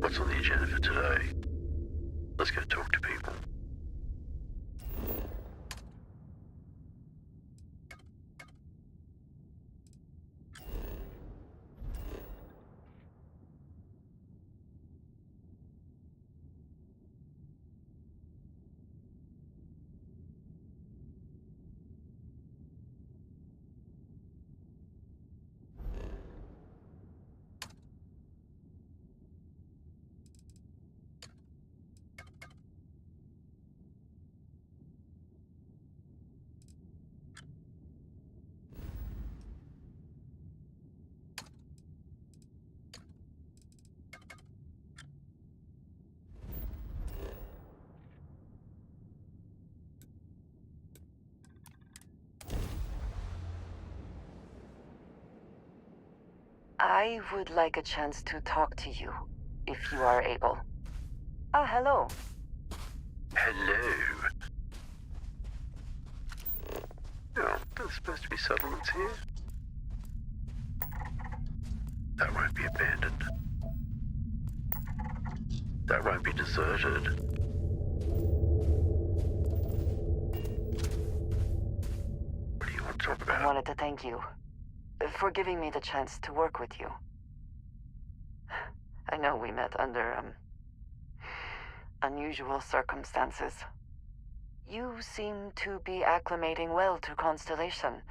What's on the agenda for today? Let's go talk to people. I would like a chance to talk to you, if you are able. Ah, hello. Hello. Oh, there's supposed to be settlements here. That won't be abandoned. That won't be deserted. What do you want to talk about? I wanted to thank you for giving me the chance to work with you. I know we met under, unusual circumstances. You seem to be acclimating well to Constellation.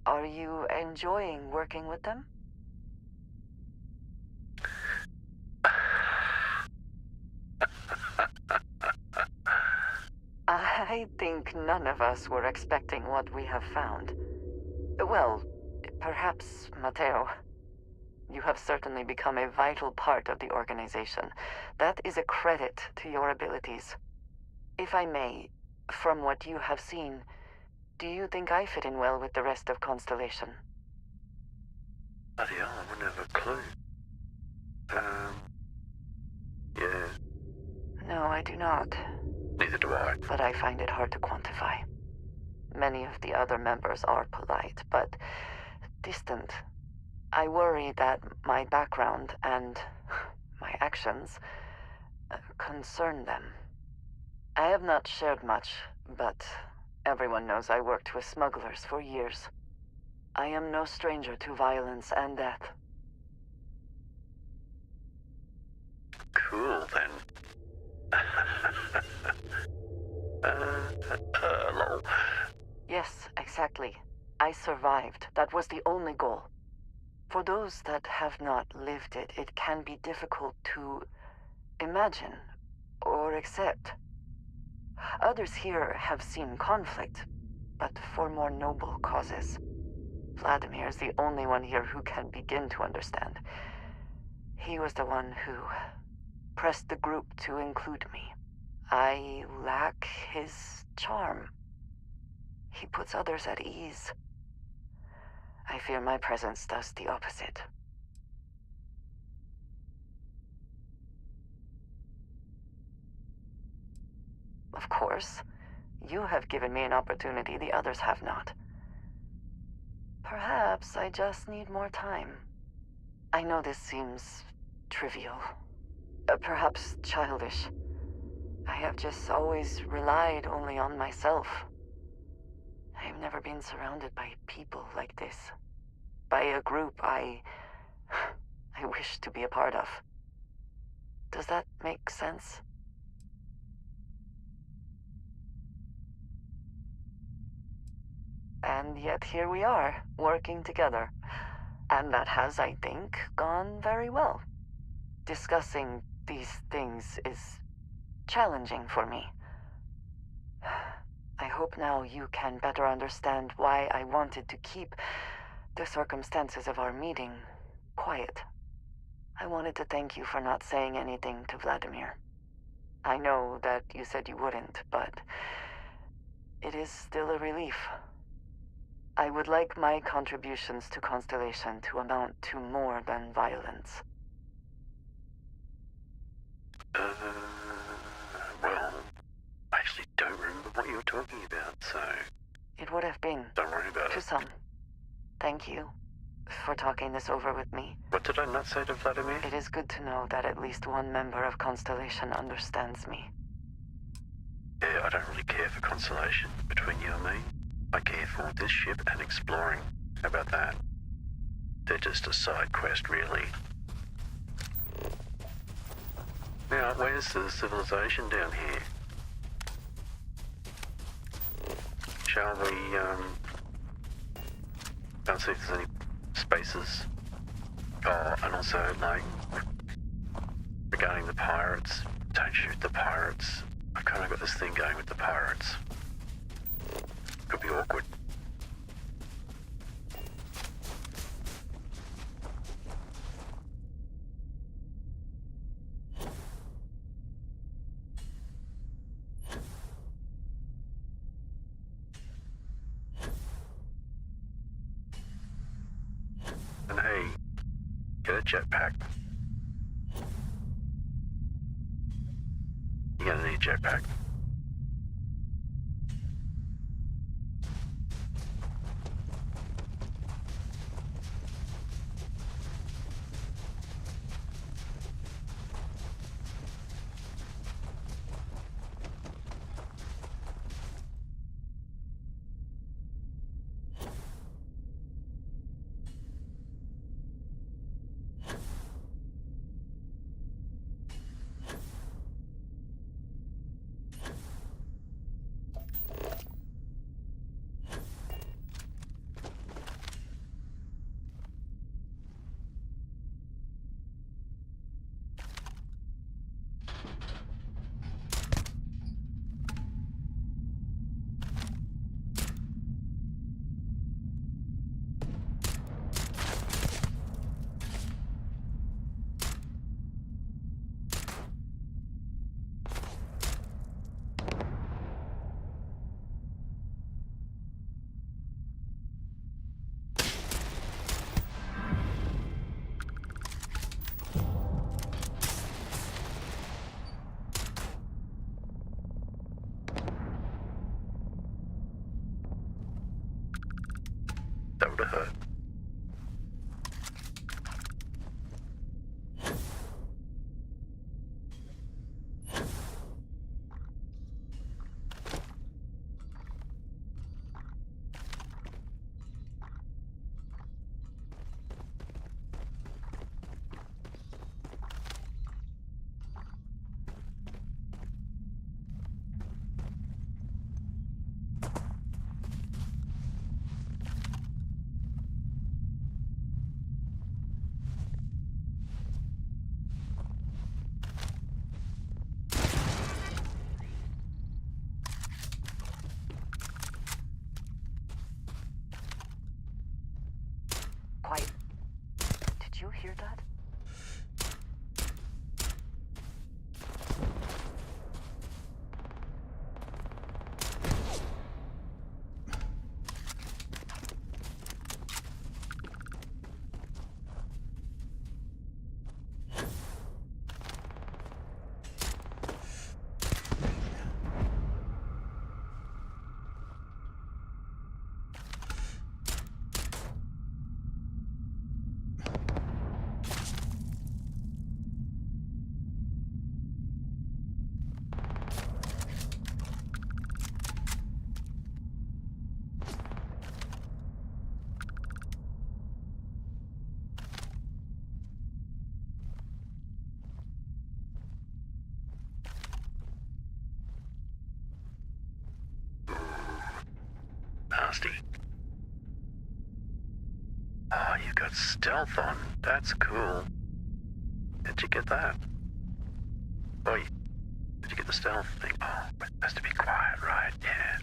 Are you enjoying working with them? I think none of us were expecting what we have found. Well, perhaps Matteo. You have certainly become a vital part of the organization. That is a credit to your abilities. If I may, from what you have seen, do you think I fit in well with the rest of Constellation? Bloody hell, I wouldn't have a clue. Yeah. No, I do not. Neither do I. But I find it hard to quantify. Many of the other members are polite, but distant. I worry that my background and my actions concern them. I have not shared much, but everyone knows I worked with smugglers for years. I am no stranger to violence and death. Cool, then. Lol. Yes, exactly. I survived. That was the only goal. For those that have not lived it, it can be difficult to imagine or accept. Others here have seen conflict, but for more noble causes. Vladimir is the only one here who can begin to understand. He was the one who pressed the group to include me. I lack his charm. He puts others at ease. I fear my presence does the opposite. Of course, you have given me an opportunity the others have not. Perhaps I just need more time. I know this seems trivial, perhaps childish. I have just always relied only on myself. I've never been surrounded by people like this. By a group I wish to be a part of. Does that make sense? And yet here we are, working together. And that has, I think, gone very well. Discussing these things is challenging for me. I hope now you can better understand why I wanted to keep the circumstances of our meeting quiet. I wanted to thank you for not saying anything to Vladimir. I know that you said you wouldn't, but it is still a relief. I would like my contributions to Constellation to amount to more than violence. Well, I actually don't remember what you were talking about, so... It would have been. Don't worry about to it. some. Thank you for talking this over with me. What did I not say to Vladimir? It is good to know that at least one member of Constellation understands me. Yeah, I don't really care for Constellation, between you and me. I care for this ship and exploring. How about that? They're just a side quest, really. Now, where's the civilization down here? Shall we, I'll see if there's any spaces. Oh, and also, like, regarding the pirates, don't shoot the pirates. I've kind of got this thing going with the pirates. Could be awkward. And hey, get a jetpack. You're gonna need a jetpack. That would have hurt. Quiet. Did you hear that? Nasty. Oh, you got stealth on. That's cool. Did you get that? Oi, did you get the stealth thing? Oh, we're supposed to be quiet, right? Yeah.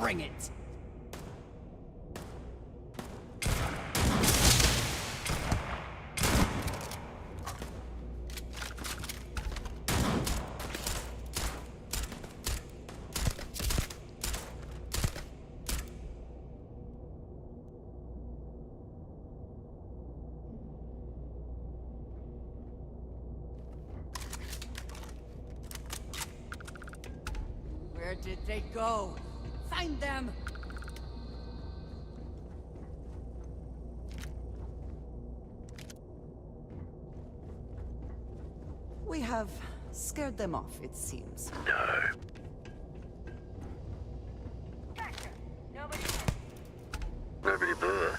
Bring it! Where did they go? Find them! We have scared them off, it seems. No. Nobody there. Nobody there.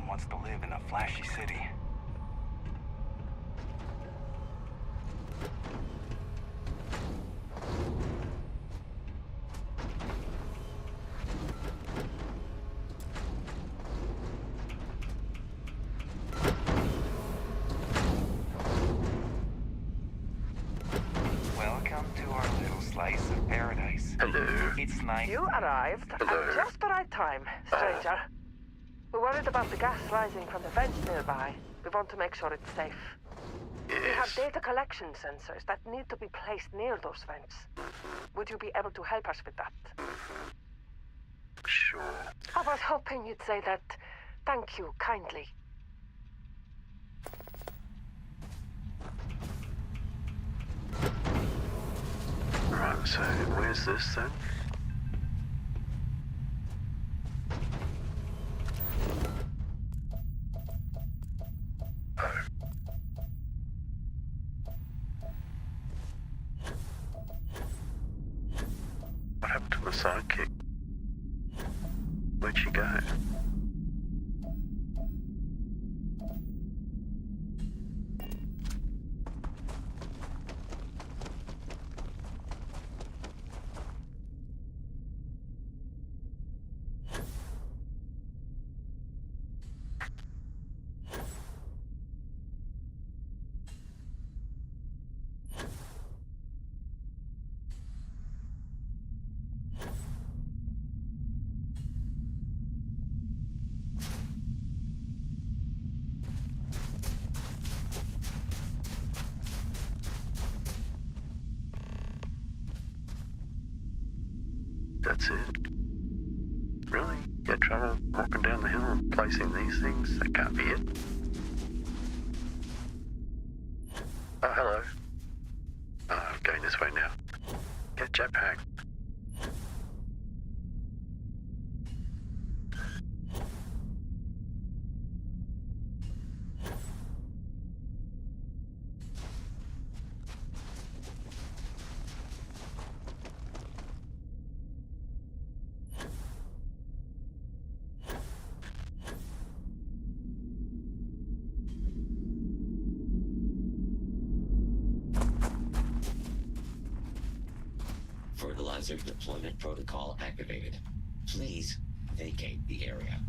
wants to live in a flashy city. Welcome to our little slice of paradise. Hello. It's nice. You arrived Hello. at just the right time, stranger. We're worried about the gas rising from the vents nearby. We want to make sure it's safe. We have Yes. data collection sensors that need to be placed near those vents. Would you be able to help us with that? Sure. I was hoping you'd say that. Thank you kindly. Right, so where's this then? Oh. What happened to my sidekick? Where'd she go? That's it? Really? You had trouble walking down the hill and placing these things? That can't be it. Oh, hello. Oh, I'm going this way now. Get Jetpack. Fertilizer deployment protocol activated. Please vacate the area.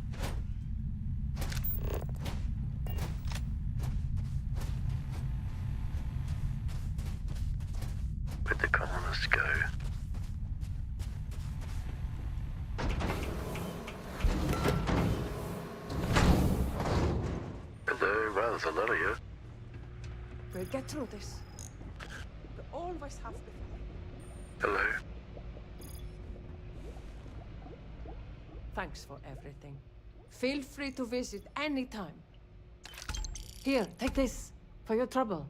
Where'd the colonists go? Hello, wow, there's a lot of you. We'll get through this. We always have to. Hello. Thanks for everything. Feel free to visit anytime. Here, take this for your trouble.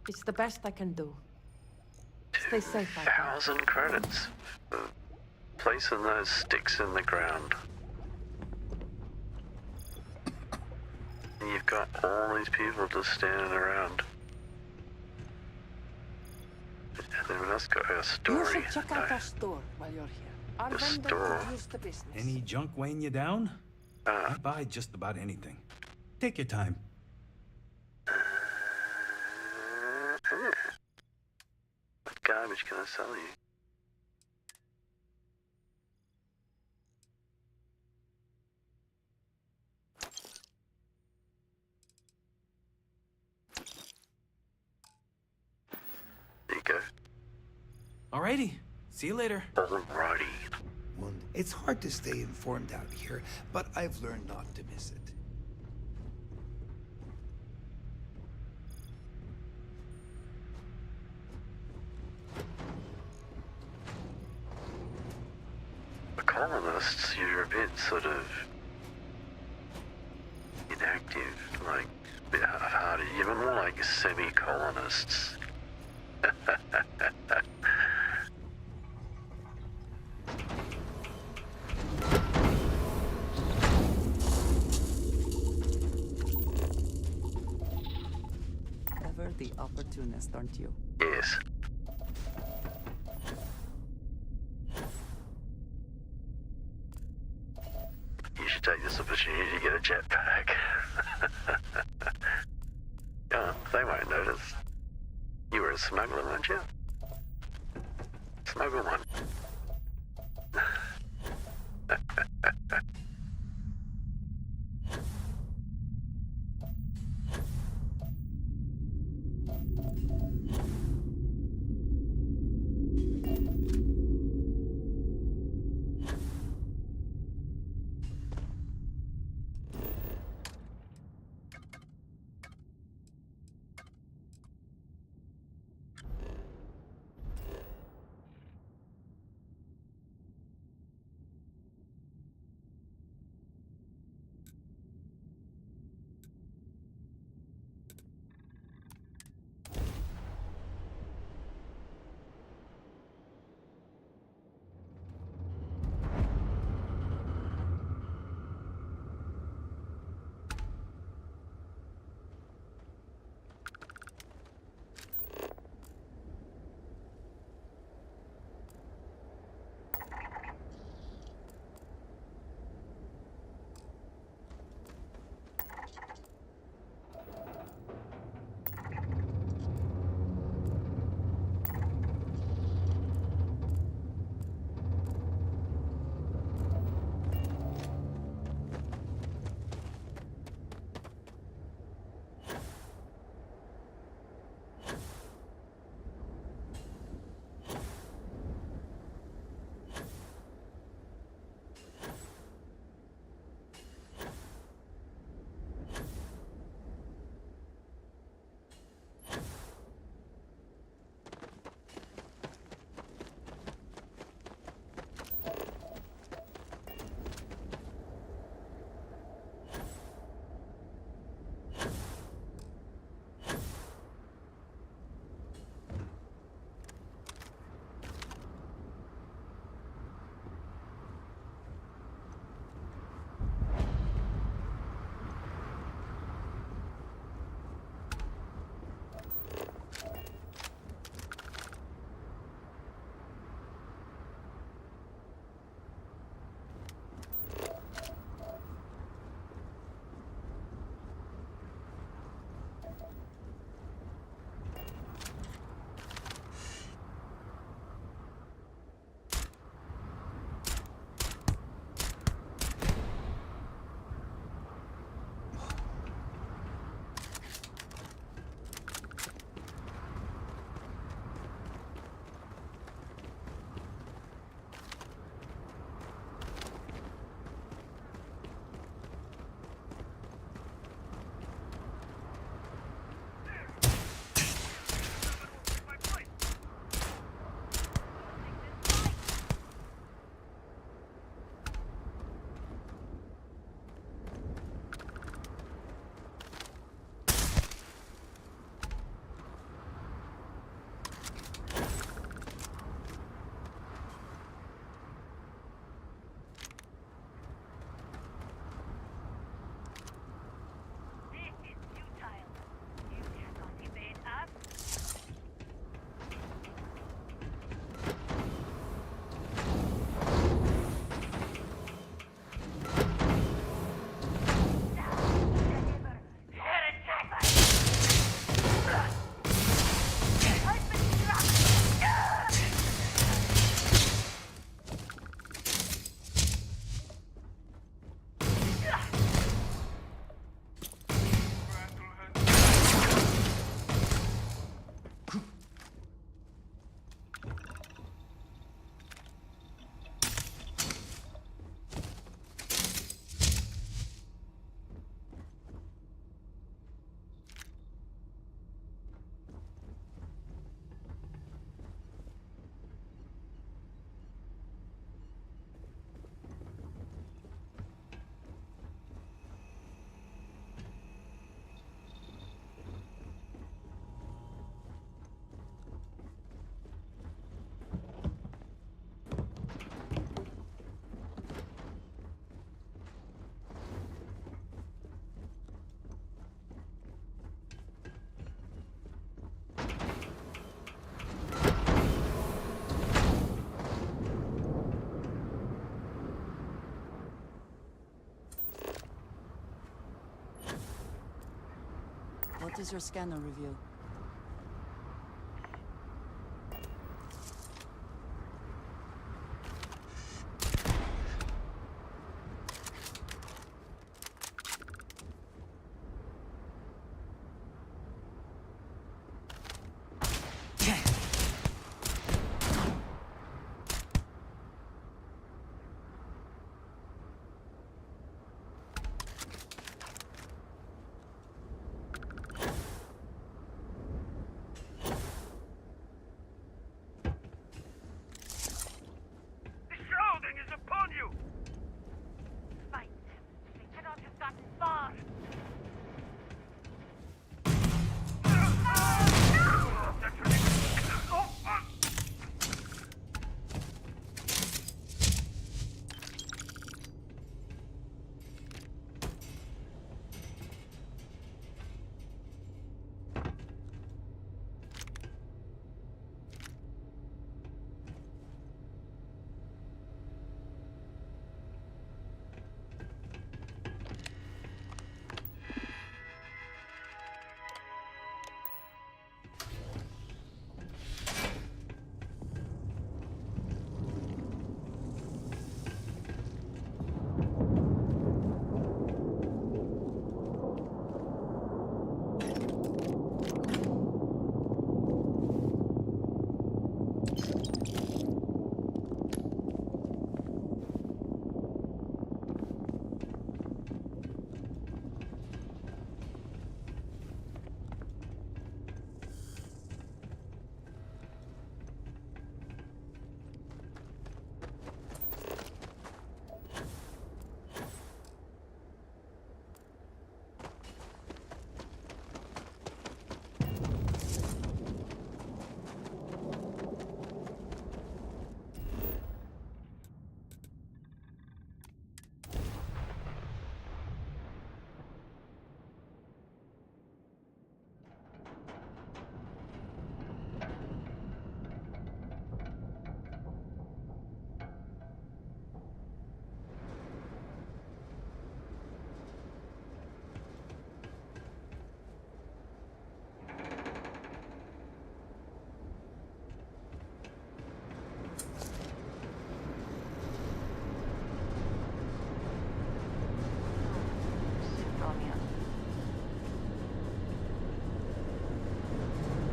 It's the best I can do. Stay safe out there. 1,000 credits for placing those sticks in the ground. And you've got all these people just standing around. And then that's got a You story. should check out No. our store while you're here. Our The vendor store. could use the business. Any junk weighing you down? Ah. I buy just about anything. Take your time. What garbage can I sell you? There you go. Alrighty. See you later. Alrighty. It's hard to stay informed out here, but I've learned not to miss it. The colonists, you're a bit sort of inactive, like a bit half-hearted. You're more like semi-colonists. Ever the opportunist, aren't you? Yes. You should take this opportunity to get a jetpack. Jetpack. Oh, they won't notice. You were a smuggler, weren't you? Smuggle one. What does your scanner reveal?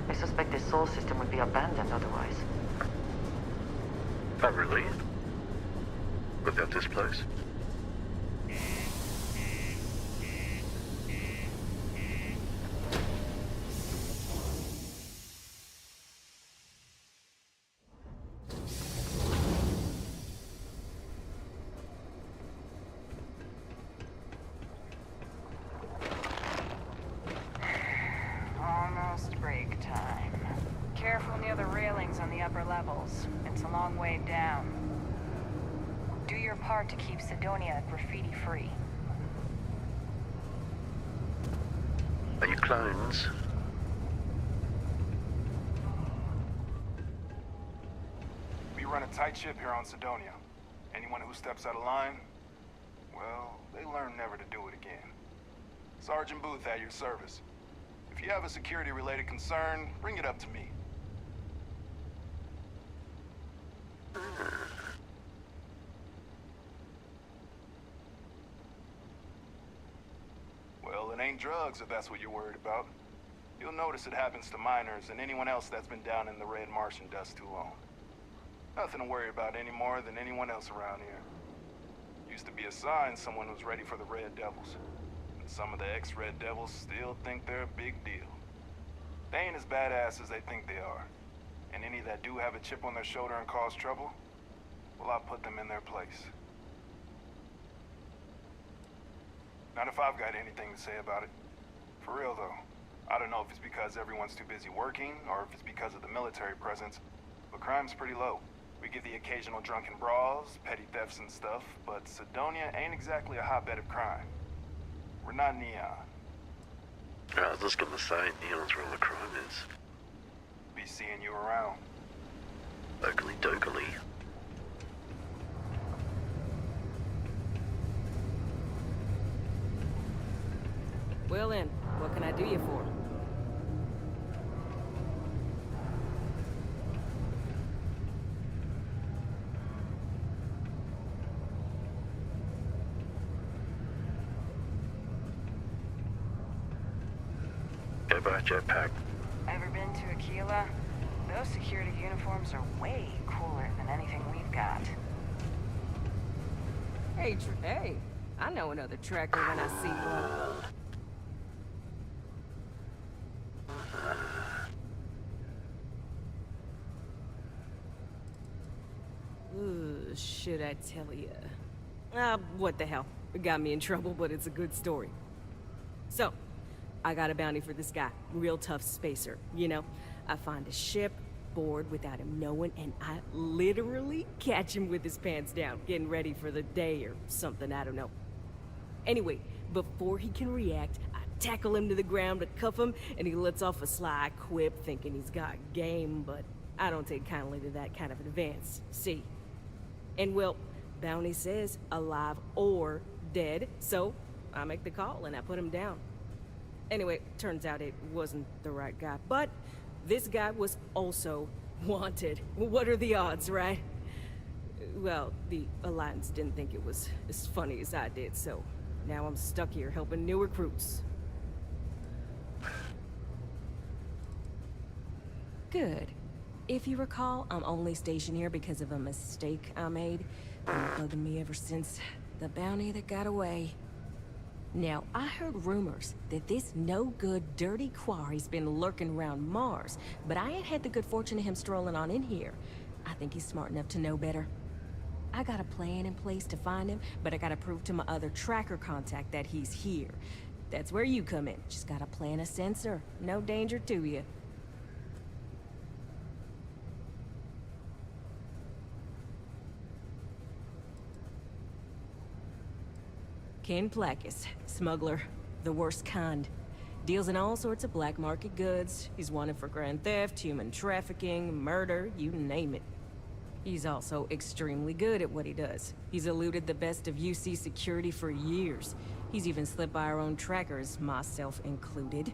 I suspect this soul system would be abandoned otherwise. Oh, really? Without this place? Almost break time. Careful near the railings on the upper levels. It's a long way down. Do your part to keep Cydonia graffiti-free. Are you clones? We run a tight ship here on Cydonia. Anyone who steps out of line, well, they learn never to do it again. Sergeant Booth at your service. If you have a security-related concern, bring it up to me. Well, it ain't drugs if that's what you're worried about. You'll notice it happens to miners and anyone else that's been down in the red Martian dust too long. Nothing to worry about any more than anyone else around here. Used to be a sign someone was ready for the Red Devils. And some of the ex-Red Devils still think they're a big deal. They ain't as badass as they think they are. And any that do have a chip on their shoulder and cause trouble, well, I'll put them in their place. Not if I've got anything to say about it. For real, though. I don't know if it's because everyone's too busy working, or if it's because of the military presence, but crime's pretty low. We get the occasional drunken brawls, petty thefts and stuff, but Cydonia ain't exactly a hotbed of crime. We're not Neon. I was just gonna say, Neon's where all the crime is. Be seeing you around. Oakley dokley. Well then, what can I do you for? go by Jetpack. Ever been to Aquila? Those security uniforms are way cooler than anything we've got. Hey, I know another tracker when I see one. Should I tell you? What the hell? It got me in trouble, but it's a good story. So, I got a bounty for this guy. Real tough spacer, you know? I find a ship, board without him knowing, and I literally catch him with his pants down, getting ready for the day or something, I don't know. Anyway, before he can react, I tackle him to the ground to cuff him, and he lets off a sly quip thinking he's got game, but I don't take kindly to that kind of advance, see? And well, bounty says alive or dead, so I make the call and I put him down. Anyway, turns out it wasn't the right guy, but this guy was also wanted. What are the odds, right? Well, the Alliance didn't think it was as funny as I did, so now I'm stuck here helping new recruits. Good. If you recall, I'm only stationed here because of a mistake I made. Been bugging me ever since the bounty that got away. Now, I heard rumors that this no-good, dirty quarry's been lurking around Mars, but I ain't had the good fortune of him strolling on in here. I think he's smart enough to know better. I got a plan in place to find him, but I gotta prove to my other tracker contact that he's here. That's where you come in. Just gotta plant a sensor. No danger to you. Ken Placus, smuggler, the worst kind. Deals in all sorts of black market goods. He's wanted for grand theft, human trafficking, murder, you name it. He's also extremely good at what he does. He's eluded the best of UC security for years. He's even slipped by our own trackers, myself included.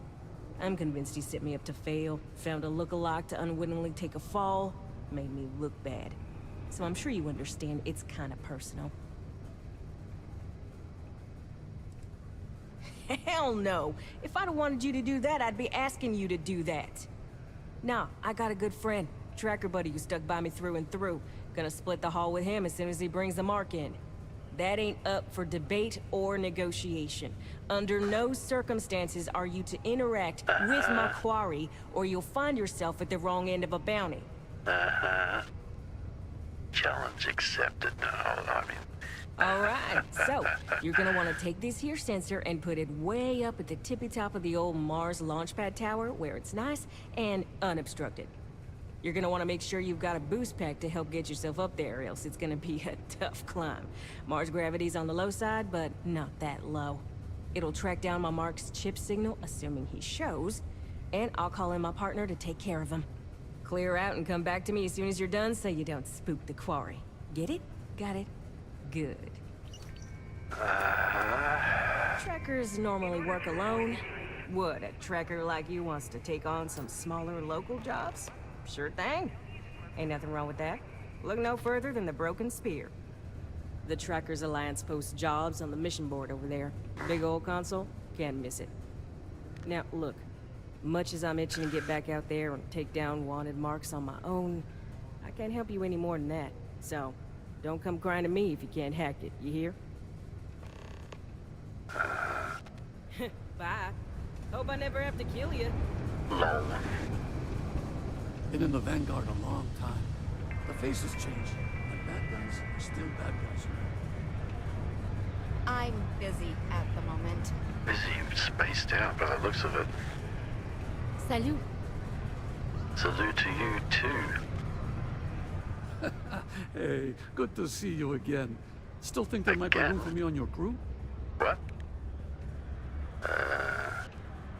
I'm convinced he set me up to fail, found a look-alike to unwittingly take a fall, made me look bad. So I'm sure you understand it's kind of personal. Hell no! If I'd have wanted you to do that, I'd be asking you to do that. Nah, I got a good friend, tracker buddy who stuck by me through and through. Gonna split the haul with him as soon as he brings the mark in. That ain't up for debate or negotiation. Under no circumstances are you to interact with my quarry, or you'll find yourself at the wrong end of a bounty. Challenge accepted. No, I mean... Alright, so, you're gonna want to take this here sensor and put it way up at the tippy top of the old Mars launchpad tower, where it's nice and unobstructed. You're gonna want to make sure you've got a boost pack to help get yourself up there, else it's gonna be a tough climb. Mars gravity's on the low side, but not that low. It'll track down my Mark's chip signal, assuming he shows, and I'll call in my partner to take care of him. Clear out and come back to me as soon as you're done so you don't spook the quarry. Get it? Got it? Good. Trackers normally work alone. What, a tracker like you wants to take on some smaller local jobs? Sure thing. Ain't nothing wrong with that. Look no further than the Broken Spear. The Trackers Alliance posts jobs on the mission board over there. Big old console, can't miss it. Now, look. Much as I'm itching to get back out there and take down wanted marks on my own, I can't help you any more than that. So, don't come crying to me if you can't hack it, you hear? Bye. Hope I never have to kill you. Lol. Been in the Vanguard a long time. The faces change, but bad guys are still bad guys. I'm busy at the moment. Busy, spaced out by the looks of it. Salut. Salute to you too. Hey, good to see you again. Still think there might be room for me on your crew? What?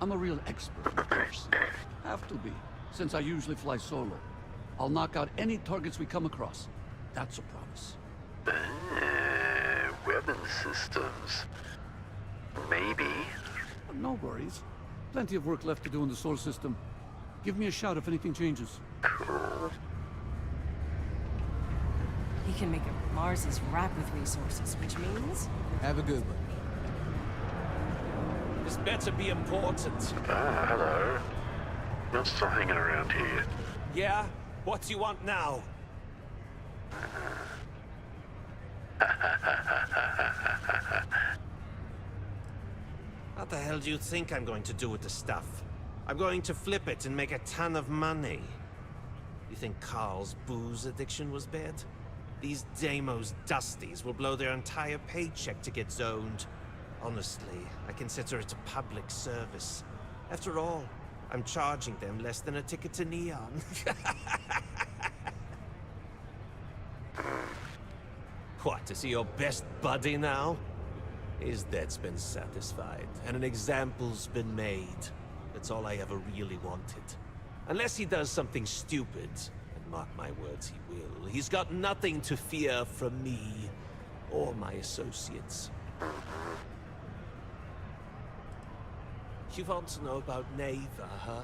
I'm a real expert, of course. Have to be, since I usually fly solo. I'll knock out any targets we come across. That's a promise. Weapon systems. Maybe. No worries. Plenty of work left to do in the solar system. Give me a shout if anything changes. Cool. He can make it. Mars is ripe with resources, which means... Have a good one. This better be important. Ah, hello. You're still hanging around here. Yeah? What do you want now? What the hell do you think I'm going to do with the stuff? I'm going to flip it and make a ton of money. You think Carl's booze addiction was bad? These Deimos dusties will blow their entire paycheck to get zoned. Honestly, I consider it a public service. After all, I'm charging them less than a ticket to Neon. What, is he your best buddy now? His debt's been satisfied, and an example's been made. That's all I ever really wanted. Unless he does something stupid, and mark my words, he will. He's got nothing to fear from me, or my associates. You want to know about Naeva, huh?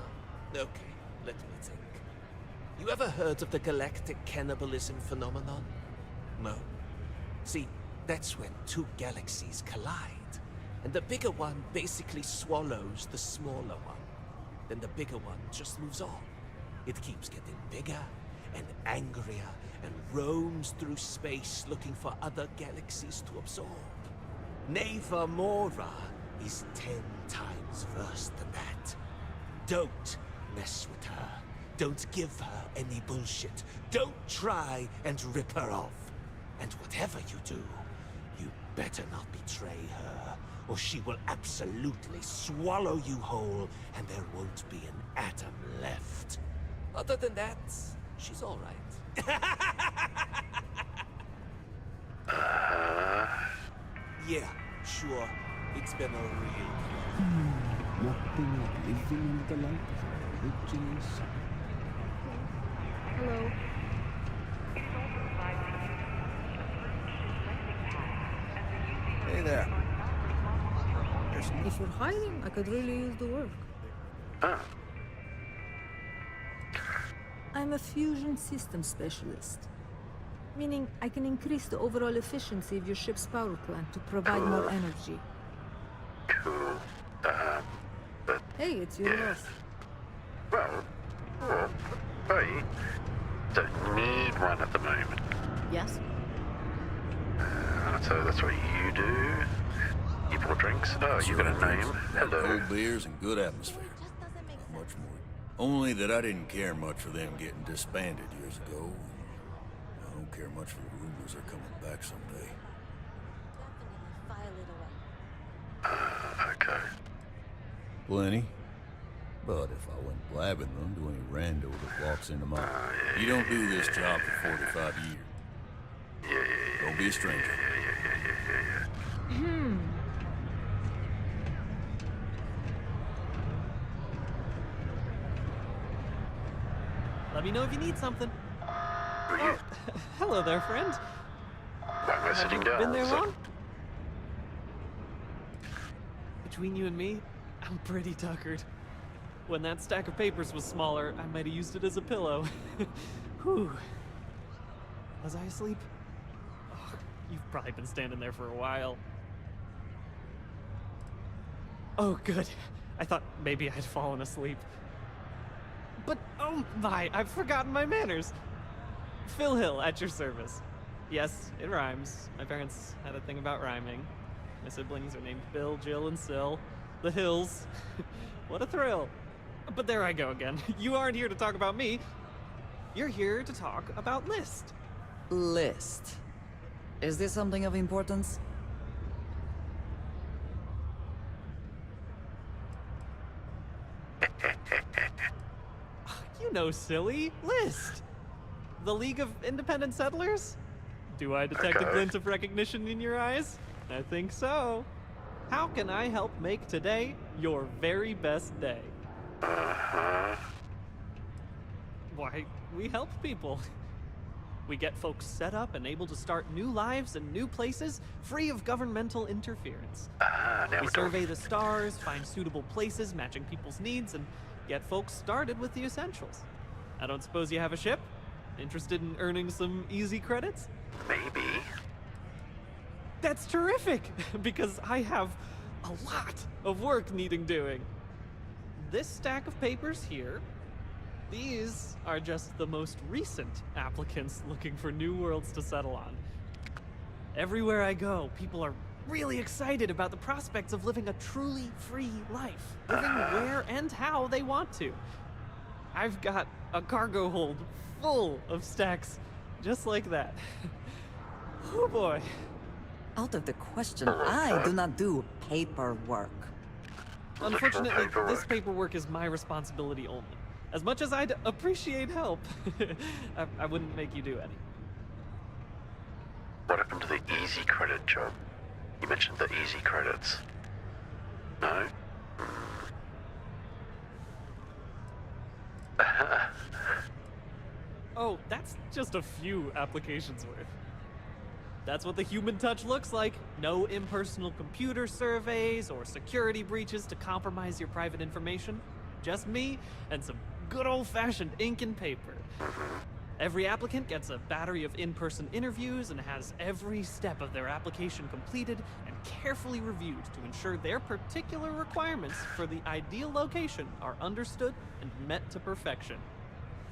Okay, let me think. You ever heard of the galactic cannibalism phenomenon? No. See, that's when two galaxies collide, and the bigger one basically swallows the smaller one. Then the bigger one just moves on. It keeps getting bigger and angrier and roams through space looking for other galaxies to absorb. Naeva Mora is 10 times worse than that. Don't mess with her. Don't give her any bullshit. Don't try and rip her off. And whatever you do, you better not betray her, or she will absolutely swallow you whole, and there won't be an atom left. Other than that, she's all right. Yeah, sure. It's been a real Nothing like living in the light of original sun. Hello. Hey there. If you're hiring, I could really use the work. Ah. I'm a fusion system specialist. Meaning I can increase the overall efficiency of your ship's power plant to provide more energy. Cool. But... Hey, it's your loss. Well, I don't need one at the moment. Yes? So that's what you do? You pour drinks? Oh, you got a name? Hello. Cold beers and good atmosphere. Not much more. Only that I didn't care much for them getting disbanded years ago. I don't care much for the rumors they're coming back someday. Okay. Plenty. But if I went blabbing them to any rando that walks into my... You don't do this job for 45 years. Yeah. Don't be a stranger. Hmm. Let me know if you need something. Who are you? Hello there, friend. Why am I sitting down? Been there long? Between you and me, I'm pretty tuckered. When that stack of papers was smaller, I might have used it as a pillow. Whew. Was I asleep? Oh, you've probably been standing there for a while. Oh, good. I thought maybe I'd fallen asleep. But, oh my, I've forgotten my manners. Phil Hill, at your service. Yes, it rhymes. My parents had a thing about rhyming. My siblings are named Bill, Jill, and Sil. The Hills. What a thrill. But there I go again. You aren't here to talk about me. You're here to talk about List. List. Is this something of importance? You know, silly. List. The League of Independent Settlers? Do I detect a glint of recognition in your eyes? I think so. How can I help make today your very best day? Why, we help people. We get folks set up and able to start new lives in new places, free of governmental interference. We survey the stars, find suitable places matching people's needs, and get folks started with the essentials. I don't suppose you have a ship? Interested in earning some easy credits? Maybe. That's terrific, because I have a lot of work needing doing. This stack of papers here, these are just the most recent applicants looking for new worlds to settle on. Everywhere I go, people are really excited about the prospects of living a truly free life, living where and how they want to. I've got a cargo hold full of stacks just like that. Oh boy. Out of the question, I do not do paperwork. Unfortunately, this paperwork is my responsibility only. As much as I'd appreciate help, I wouldn't make you do any. What happened to the easy credit job? You mentioned the easy credits. No? Oh, that's just a few applications worth. That's what the human touch looks like. No impersonal computer surveys or security breaches to compromise your private information. Just me and some good old-fashioned ink and paper. Every applicant gets a battery of in-person interviews and has every step of their application completed and carefully reviewed to ensure their particular requirements for the ideal location are understood and met to perfection.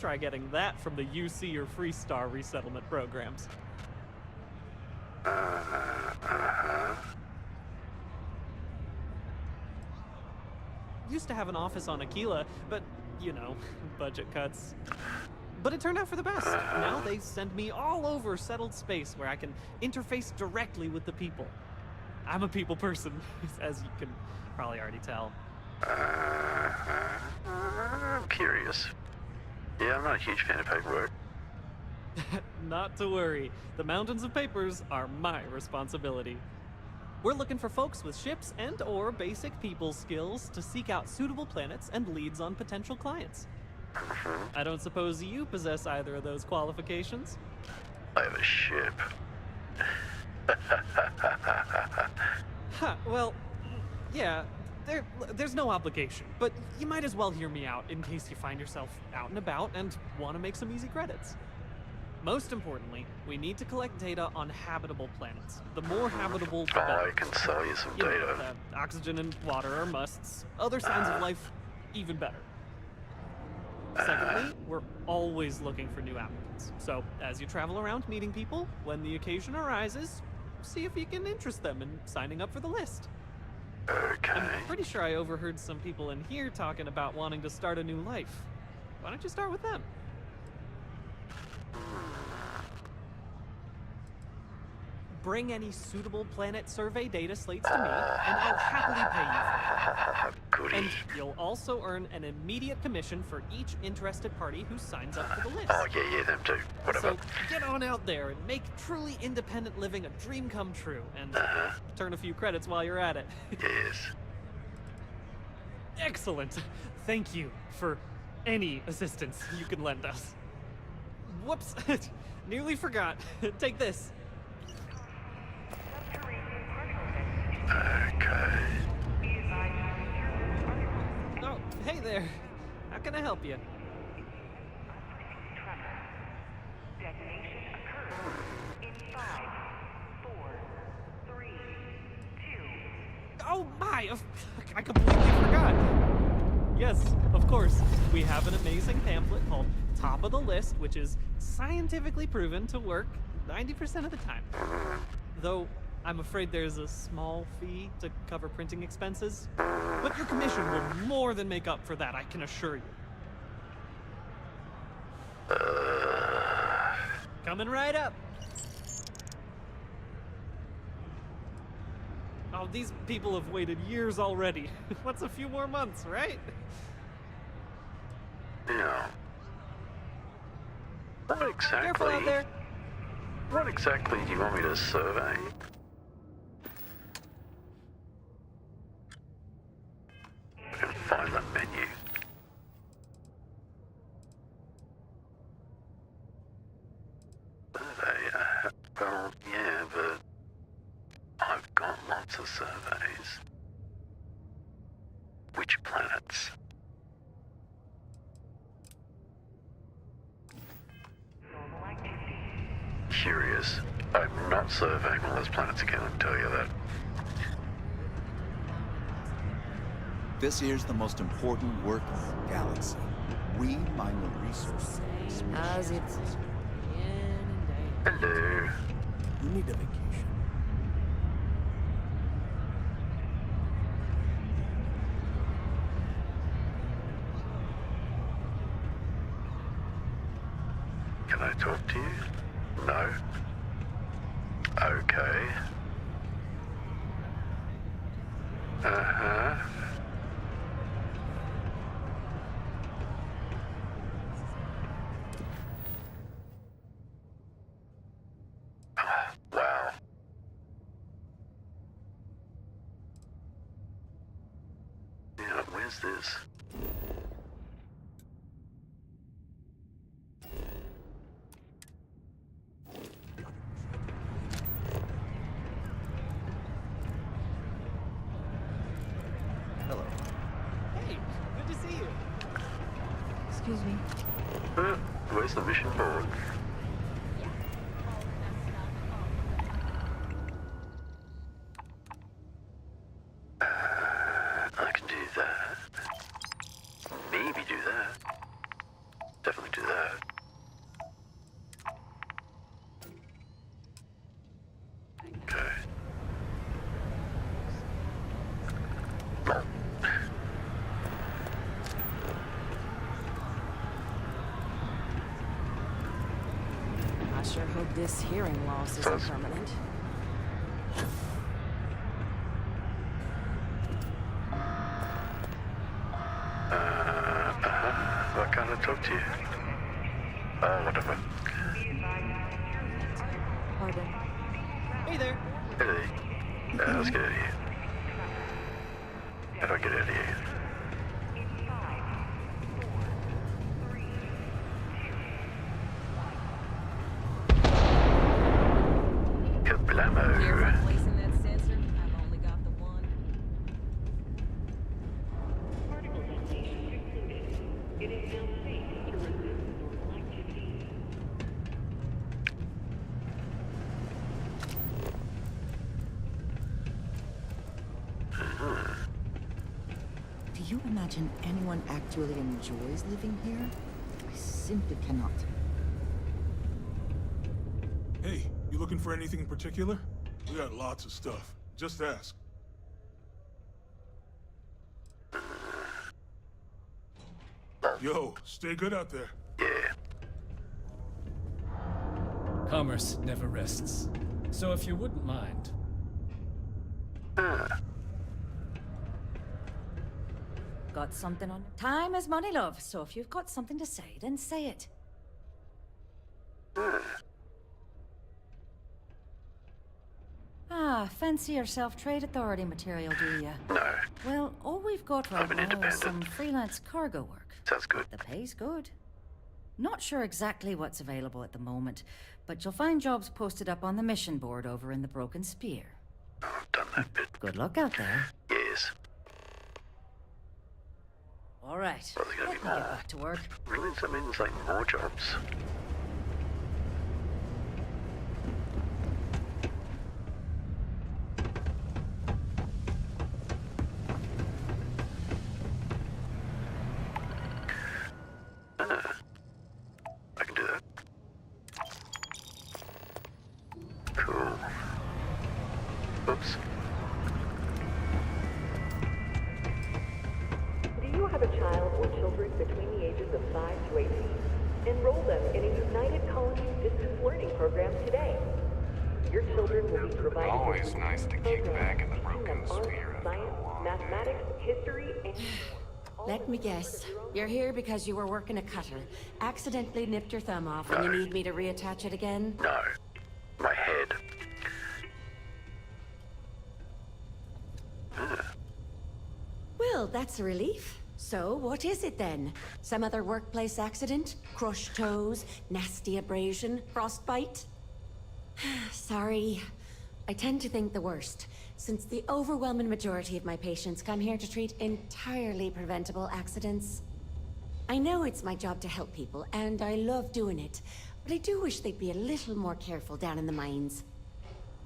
Try getting that from the UC or Freestar resettlement programs. Used to have an office on Aquila, but, you know, budget cuts. But it turned out for the best. Now they send me all over settled space where I can interface directly with the people. I'm a people person, as you can probably already tell. I'm curious. Yeah, I'm not a huge fan of paperwork. Not to worry. The mountains of papers are my responsibility. We're looking for folks with ships and or basic people skills to seek out suitable planets and leads on potential clients. I don't suppose you possess either of those qualifications? I have a ship. Well, yeah, there's no obligation, but you might as well hear me out in case you find yourself out and about and want to make some easy credits. Most importantly, we need to collect data on habitable planets. The more habitable, the better. I can sell you some data. Oxygen and water are musts. Other signs of life, even better. Secondly, we're always looking for new applicants. So, as you travel around meeting people, when the occasion arises, see if you can interest them in signing up for the list. Okay. I'm pretty sure I overheard some people in here talking about wanting to start a new life. Why don't you start with them? Bring any suitable planet survey data slates to me, and I'll happily pay you for it. Goody. And you'll also earn an immediate commission for each interested party who signs up for the list. Oh, yeah, them too. Whatever. So get on out there and make truly independent living a dream come true, and turn a few credits while you're at it. Yes. Excellent. Thank you for any assistance you can lend us. Whoops. Nearly forgot. Take this. Okay. Oh, hey there. How can I help you? Detonation occurs in 5, 4, 3, 2. Oh my! I completely forgot. Yes, of course. We have an amazing pamphlet called Top of the List, which is scientifically proven to work 90% of the time. Though, I'm afraid there's a small fee to cover printing expenses. But your commission will more than make up for that, I can assure you. Coming right up. Oh, these people have waited years already. What's a few more months, right? Yeah. What exactly? Careful out there. What exactly do you want me to survey? I can find that menu. Survey, well, yeah, but I've got lots of surveys. Which planets? Curious. I'm not surveying all those planets again, I can tell you that. This here's the most important work in the galaxy. We mine the resources. How's it? Hello. You need a vacation. Can I talk to you? No. Okay. Uh-huh. Wow. Yeah, where's this? Hello. Hey, good to see you. Excuse me. Where's the mission board? I can do that. Maybe do that. Definitely do that. Okay. I sure hope this hearing loss isn't permanent. What can I talk to you? Oh, whatever. Pardon. Hey there. Hey, let's get out of here. How do I get out of here? Kablamo. Careful placing that sensor. I've only got the one. It is now safe to resume normal activity. Do you imagine anyone actually enjoys living here? I simply cannot. Hey, you looking for anything in particular? We got lots of stuff. Just ask. Yo, stay good out there. Yeah. Commerce never rests. So if you wouldn't mind. Got something on? Time is money, love. So if you've got something to say, then say it. Ah, fancy yourself trade authority material, do ya? No. Well, all we've got right now is some freelance cargo work. Sounds good. The pay's good. Not sure exactly what's available at the moment, but you'll find jobs posted up on the mission board over in the Broken Spear. I've done that bit. Good luck out there. Yes. All right. Well, there's gonna Let be me more. get back to work. Really, that means like more jobs. I can do that. Cool. Oops. Do you have a child or children between the ages of 5 to 18? Enroll them in a United Colonies distance learning program today. Your children will be provided Always nice to kick back in the Broken art, Spear after science, a long mathematics, history, and... Let me guess. You're here because you were working a cutter, accidentally nipped your thumb off, and you need me to reattach it again? No. My head. Well, that's a relief. So, what is it then? Some other workplace accident? Crushed toes? Nasty abrasion? Frostbite? Sorry. I tend to think the worst, since the overwhelming majority of my patients come here to treat entirely preventable accidents. I know it's my job to help people, and I love doing it, but I do wish they'd be a little more careful down in the mines.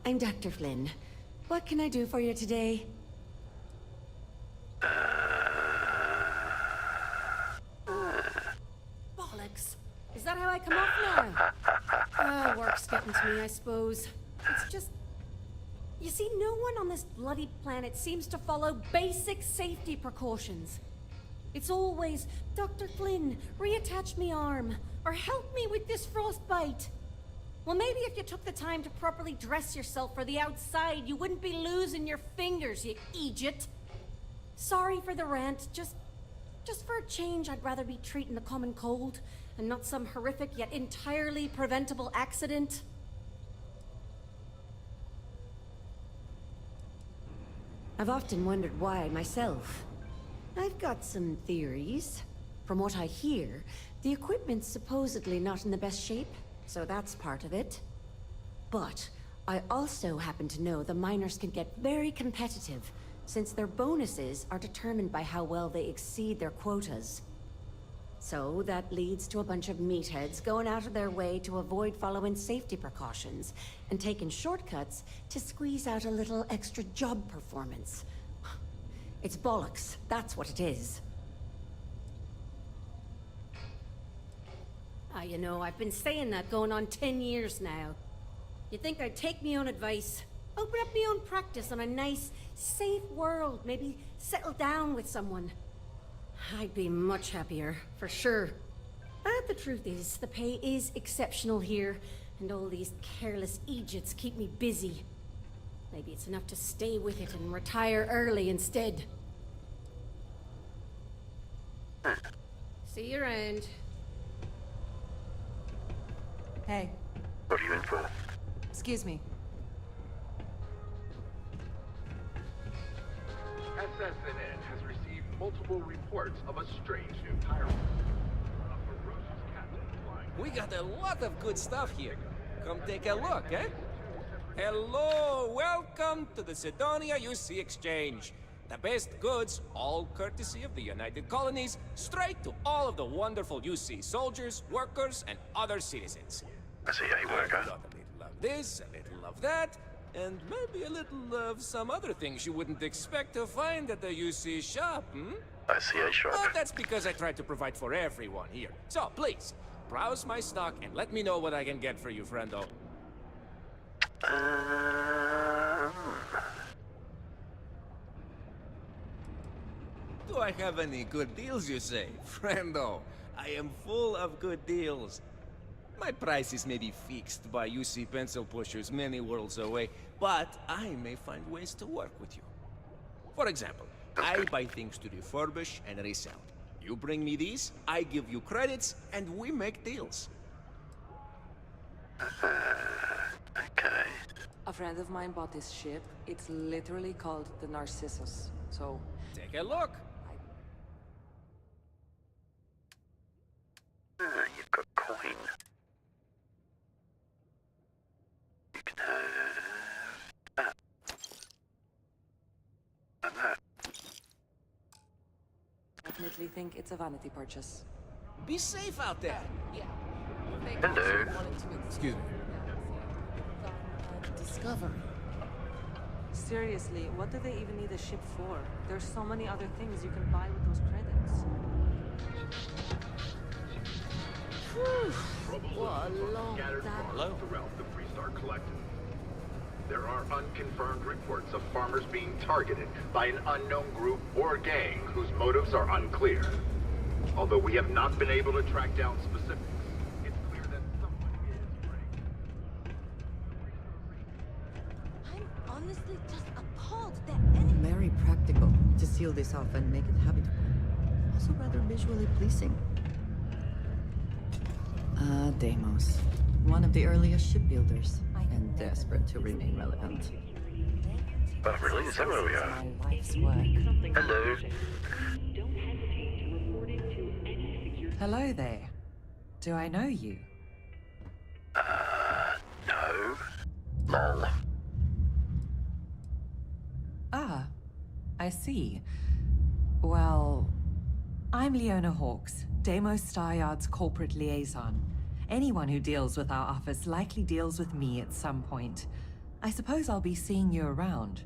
I'm Dr. Flynn. What can I do for you today? come off now. Work's getting to me, I suppose. It's just... You see, no one on this bloody planet seems to follow basic safety precautions. It's always, Dr. Flynn, reattach me arm, or help me with this frostbite. Well, maybe if you took the time to properly dress yourself for the outside, you wouldn't be losing your fingers, you idiot. Sorry for the rant, just for a change, I'd rather be treating the common cold, and not some horrific yet entirely preventable accident. I've often wondered why myself. I've got some theories. From what I hear, the equipment's supposedly not in the best shape, so that's part of it. But I also happen to know the miners can get very competitive, since their bonuses are determined by how well they exceed their quotas. So that leads to a bunch of meatheads going out of their way to avoid following safety precautions, and taking shortcuts to squeeze out a little extra job performance. It's bollocks, that's what it is. You know, I've been saying that going on 10 years now. You'd think I'd take me own advice, open up my own practice on a nice, safe world, maybe settle down with someone. I'd be much happier, for sure. But the truth is, the pay is exceptional here, and all these careless idiots keep me busy. Maybe it's enough to stay with it and retire early instead. See you around. Hey. What are you in for? Excuse me. SSNN has received multiple reports of a strange new tyrant. A ferocious captain flying. We got a lot of good stuff here. Come take a look, eh? Hello, welcome to the Cydonia UC Exchange. The best goods, all courtesy of the United Colonies, straight to all of the wonderful UC soldiers, workers, and other citizens. I see a worker. I've got a little of this, a little of that, and maybe a little of some other things you wouldn't expect to find at the UC shop, hmm? I see a shop. Well, that's because I try to provide for everyone here. So, please, browse my stock and let me know what I can get for you, friendo. Do I have any good deals, you say? Friendo, I am full of good deals. My prices may be fixed by UC pencil pushers many worlds away, but I may find ways to work with you. For example, I buy things to refurbish and resell. You bring me these, I give you credits, and we make deals. Okay. A friend of mine bought this ship. It's literally called the Narcissus. So... Take a look. You've got coin. You can have that. And that. Definitely think it's a vanity purchase. Be safe out there. Yeah. Hello. Excuse me. Discovery. Seriously, what do they even need a ship for? There's so many other things you can buy with those credits. What a long time. Throughout the Freestar Collective. There are unconfirmed reports of farmers being targeted by an unknown group or gang whose motives are unclear. Although we have not been able to track down specifics, it's clear that someone is preying. I'm honestly just appalled that any... Very practical to seal this off and make it habitable. Also rather visually pleasing. Deimos. One of the earliest shipbuilders. And desperate to remain relevant. Oh, really? Is that where we are? My life's work. Hello. Hello there. Do I know you? No. Lol. Ah, I see. Well, I'm Leona Hawks, Deimos Staryards corporate liaison. Anyone who deals with our office likely deals with me at some point. I suppose I'll be seeing you around.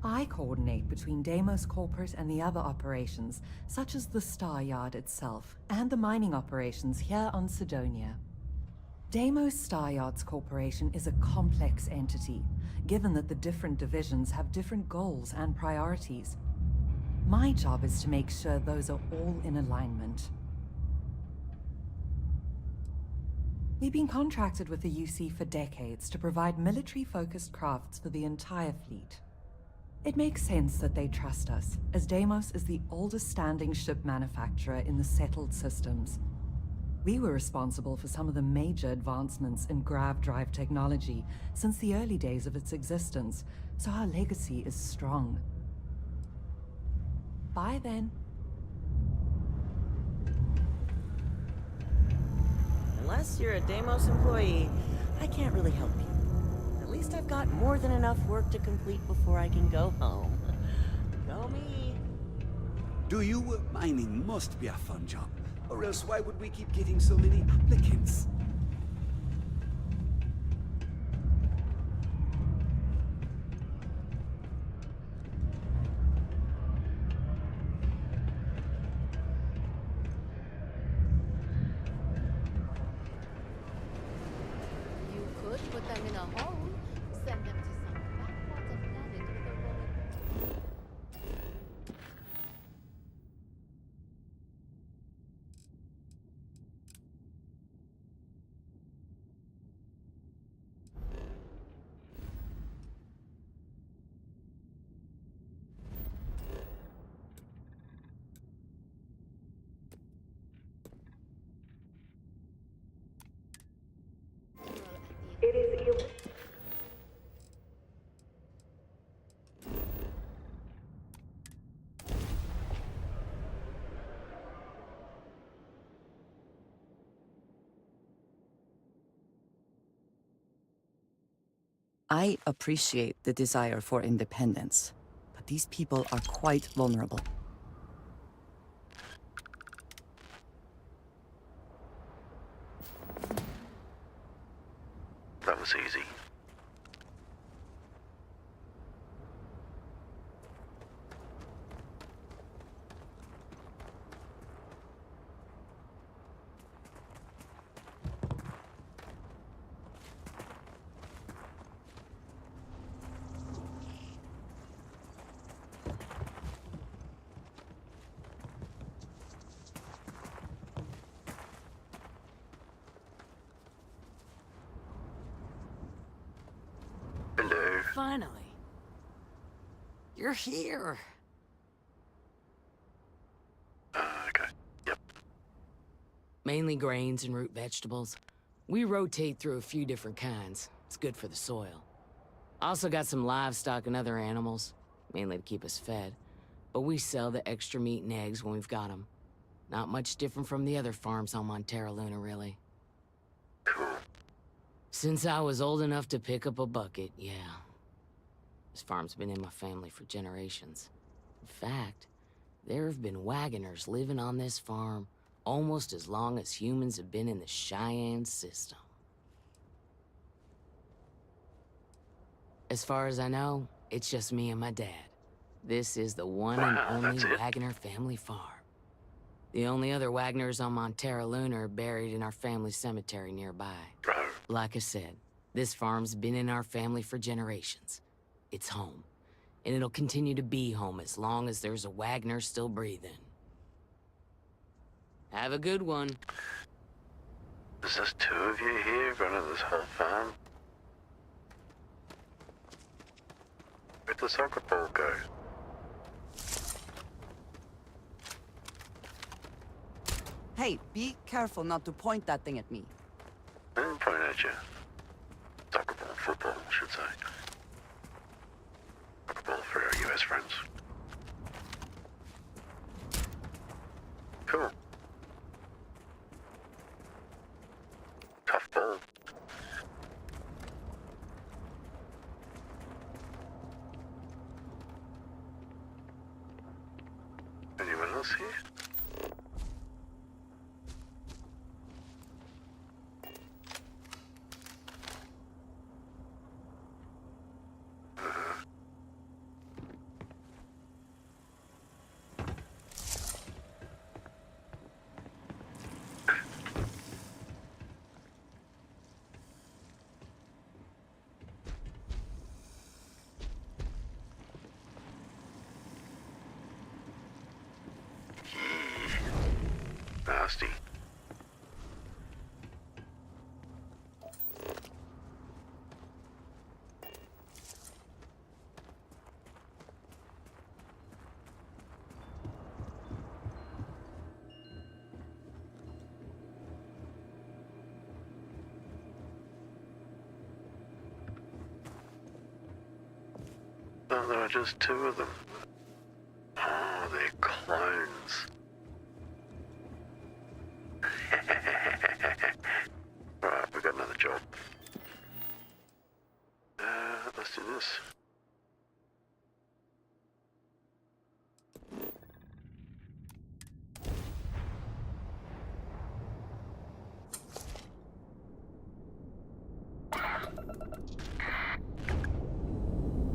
I coordinate between Deimos Corporate and the other operations, such as the Staryard itself, and the mining operations here on Cydonia. Deimos Staryards Corporation is a complex entity, given that the different divisions have different goals and priorities. My job is to make sure those are all in alignment. We've been contracted with the UC for decades to provide military-focused crafts for the entire fleet. It makes sense that they trust us, as Deimos is the oldest standing ship manufacturer in the settled systems. We were responsible for some of the major advancements in Grav drive technology since the early days of its existence, so our legacy is strong. Bye then. Unless you're a Deimos employee, I can't really help you. At least I've got more than enough work to complete before I can go home. Go me. Do you? Mining must be a fun job. Or else why would we keep getting so many applicants? You could put them in a hole, send them to some backwater planet with a rolling... It is ill. I appreciate the desire for independence, but these people are quite vulnerable. That was easy. Hello. Finally. You're here. Okay. Yep. Mainly grains and root vegetables. We rotate through a few different kinds. It's good for the soil. Also got some livestock and other animals, mainly to keep us fed. But we sell the extra meat and eggs when we've got them. Not much different from the other farms on Montara, really. Cool. Since I was old enough to pick up a bucket, yeah. This farm's been in my family for generations. In fact, there have been Waggoners living on this farm almost as long as humans have been in the Cheyenne system. As far as I know, it's just me and my dad. This is the one and only Waggoner family farm. The only other Waggoners on Montara are buried in our family cemetery nearby. Like I said, this farm's been in our family for generations. It's home, and it'll continue to be home as long as there's a Waggoner still breathing. Have a good one. Is this two of you here running this whole farm? Where'd the soccer ball go? Hey, be careful not to point that thing at me. I didn't point at you. Soccer ball, football, I should say. Soccer ball for our US friends. Cool. Tough ball. Anyone else here? thought there were just two of them. Oh, they're clones. Alright, we got another job. Let's do this.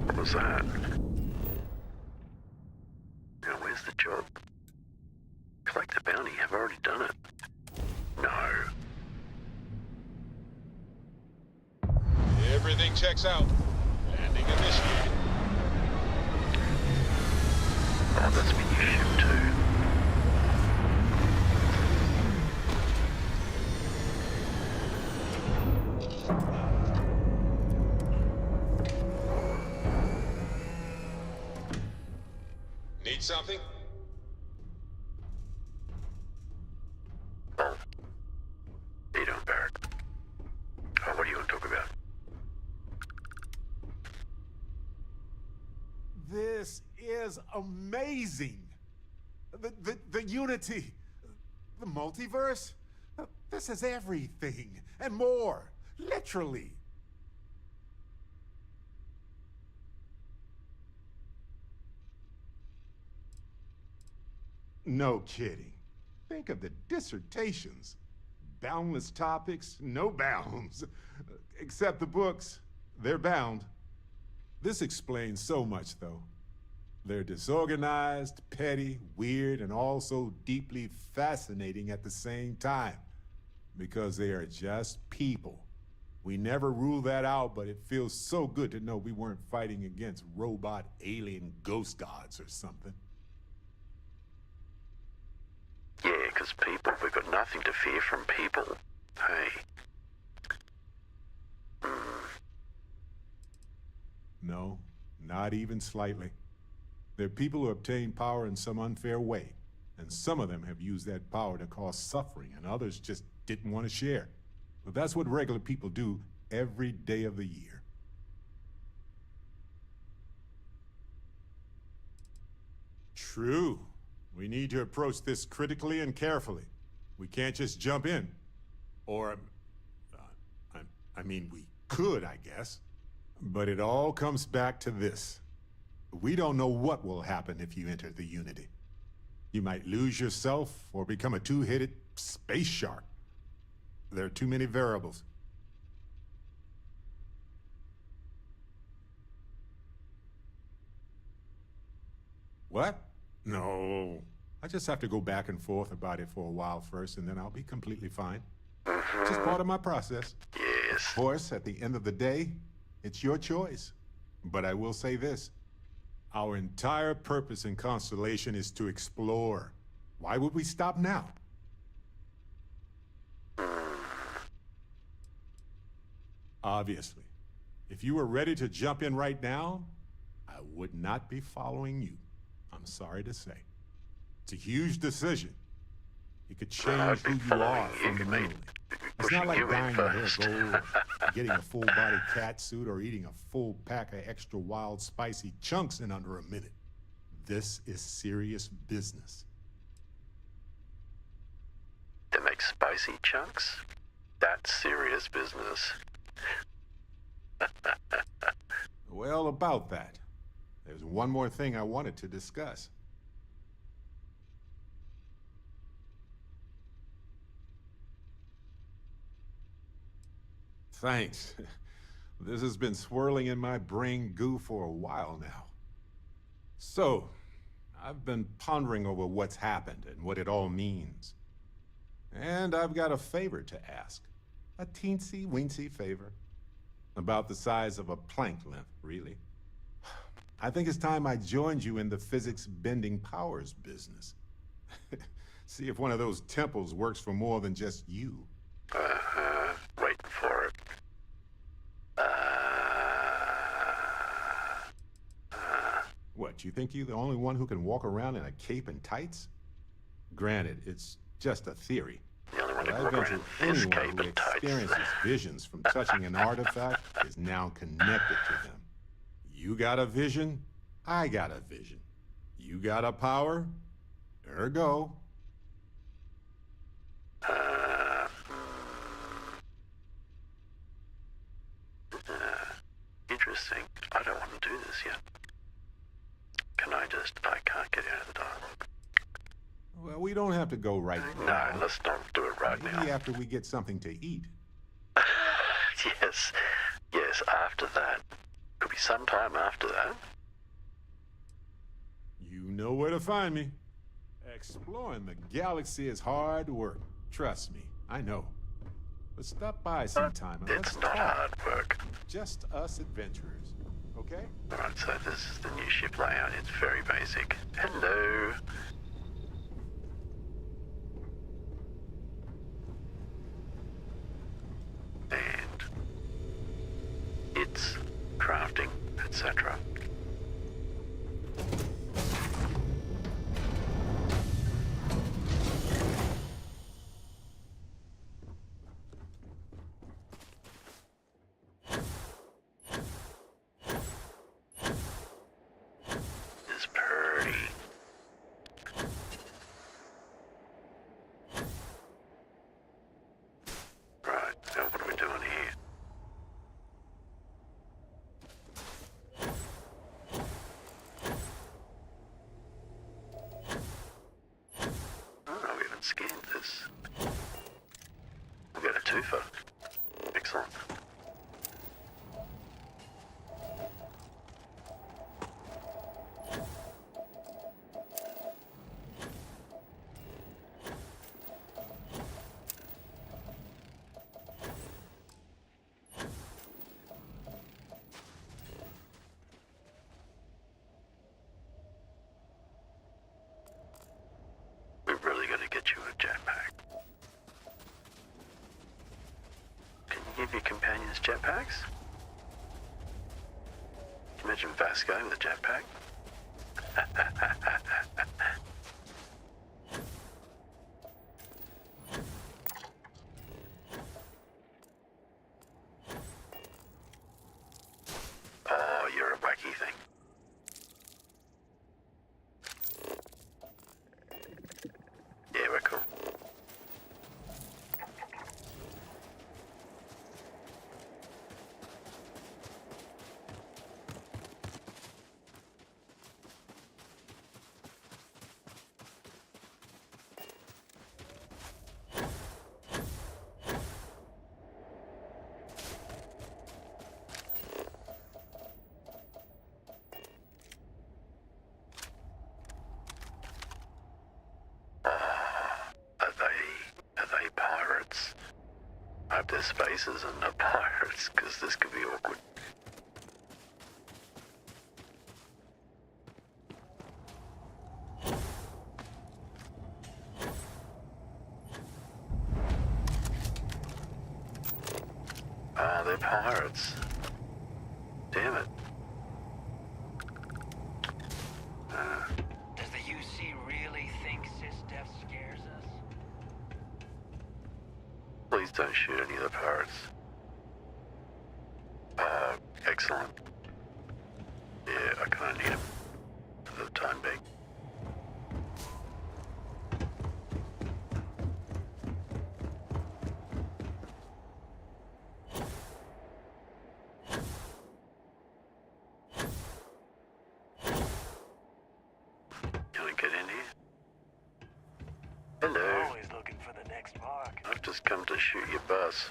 What was that? Now, where's the job? Collect the bounty. Have I already done it? No. Everything checks out. Landing initiated. Oh, that's been your ship too. Need something? Oh. You don't, Barrett. Oh, what do you want to talk about? This is amazing. The unity, the multiverse. This is everything and more, literally. No kidding. Think of the dissertations. Boundless topics, no bounds. Except the books, they're bound. This explains so much, though. They're disorganized, petty, weird, and also deeply fascinating at the same time. Because they are just people. We never rule that out, but it feels so good to know we weren't fighting against robot alien ghost gods or something. Yeah, because people, we've got nothing to fear from people. Hey. No, not even slightly. They're people who obtain power in some unfair way, and some of them have used that power to cause suffering, and others just didn't want to share. But that's what regular people do every day of the year. True. We need to approach this critically and carefully. We can't just jump in. Or, I mean, we could, I guess. But it all comes back to this. We don't know what will happen if you enter the Unity. You might lose yourself or become a two-headed space shark. There are too many variables. What? No. I just have to go back and forth about it for a while first, and then I'll be completely fine. Just part of my process. Yes. Of course, at the end of the day, it's your choice. But I will say this. Our entire purpose in Constellation is to explore. Why would we stop now? Obviously. If you were ready to jump in right now, I would not be following you. I'm sorry to say. It's a huge decision. It could change who you are fundamentally. It's not like dyeing your hair gold, getting a full-body cat suit, or eating a full pack of extra wild, spicy chunks in under a minute. This is serious business. They make spicy chunks? That's serious business. Well, about that. There's one more thing I wanted to discuss. Thanks. This has been swirling in my brain goo for a while now. So, I've been pondering over what's happened and what it all means. And I've got a favor to ask. A teensy-weensy favor. About the size of a plank length, really. I think it's time I joined you in the physics-bending powers business. See if one of those temples works for more than just you. Waiting for it. What, you think you're the only one who can walk around in a cape and tights? Granted, it's just a theory. The only one But who I can walk venture around in this anyone cape who and tights. experiences visions from touching an artifact is now connected to them. You got a vision, I got a vision. You got a power? Ergo. Interesting. I don't want to do this yet. I can't get out of the dialogue. Well, we don't have to go right now. No, let's not do it right now. Maybe after we get something to eat. Yes, after that. Could be sometime after that. You know where to find me. Exploring the galaxy is hard work. Trust me, I know. But stop by sometime and let's It's not talk. hard work. Just us adventurers, okay? Alright, so this is the new ship layout. It's very basic. Hello. And it's crafting, etc. It's pretty. Right, now what are we doing here? Oh, we haven't scanned this. We got a twofer. Excellent. We're really gonna get you a jetpack. Can you give your companions jetpacks? Imagine Vasco with a jetpack. Oh, you're a wacky thing. Yeah, we're cool. Are they pirates? I hope they're spacers and not pirates, because this could be awkward. Ah, they're pirates. Damn it. Does the UC really think sysdef scares us? Please don't shoot any of the pirates. Excellent. Yeah, I kinda need them for the time being. Can I get in here? Hello. Always looking for the next mark. I've just come to shoot your bus.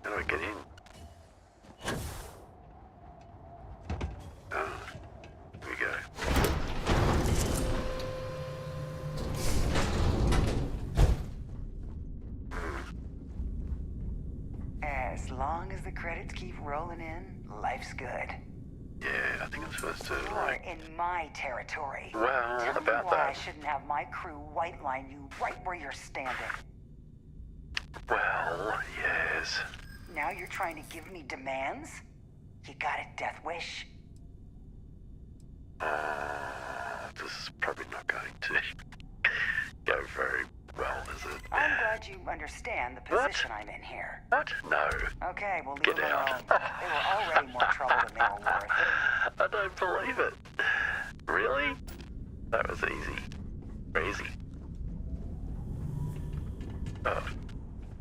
How do I get in? Oh, here we go. As long as the credits keep rolling in, life's good. Yeah, I think I'm supposed to, You're like... in my territory. Well, Tell me about why I that. shouldn't have my crew white line you right where you're standing. Well, yes. Now you're trying to give me demands? You got a death wish? This is probably not going to go very well, is it? I'm glad you understand the position I'm in here. What? No. Okay, we'll leave Get them out. alone. They were already more trouble than they were worth. I don't believe it. Really? That was easy. Crazy. Oh.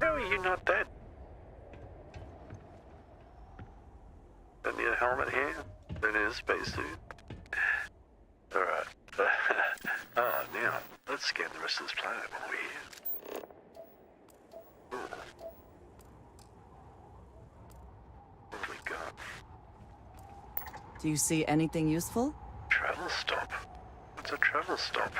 How are you not dead? Don't need a helmet here? Don't need a spacesuit? Alright. Now, let's scan the rest of this planet while we're here. Ooh. What have we got? Do you see anything useful? Travel stop? What's a travel stop?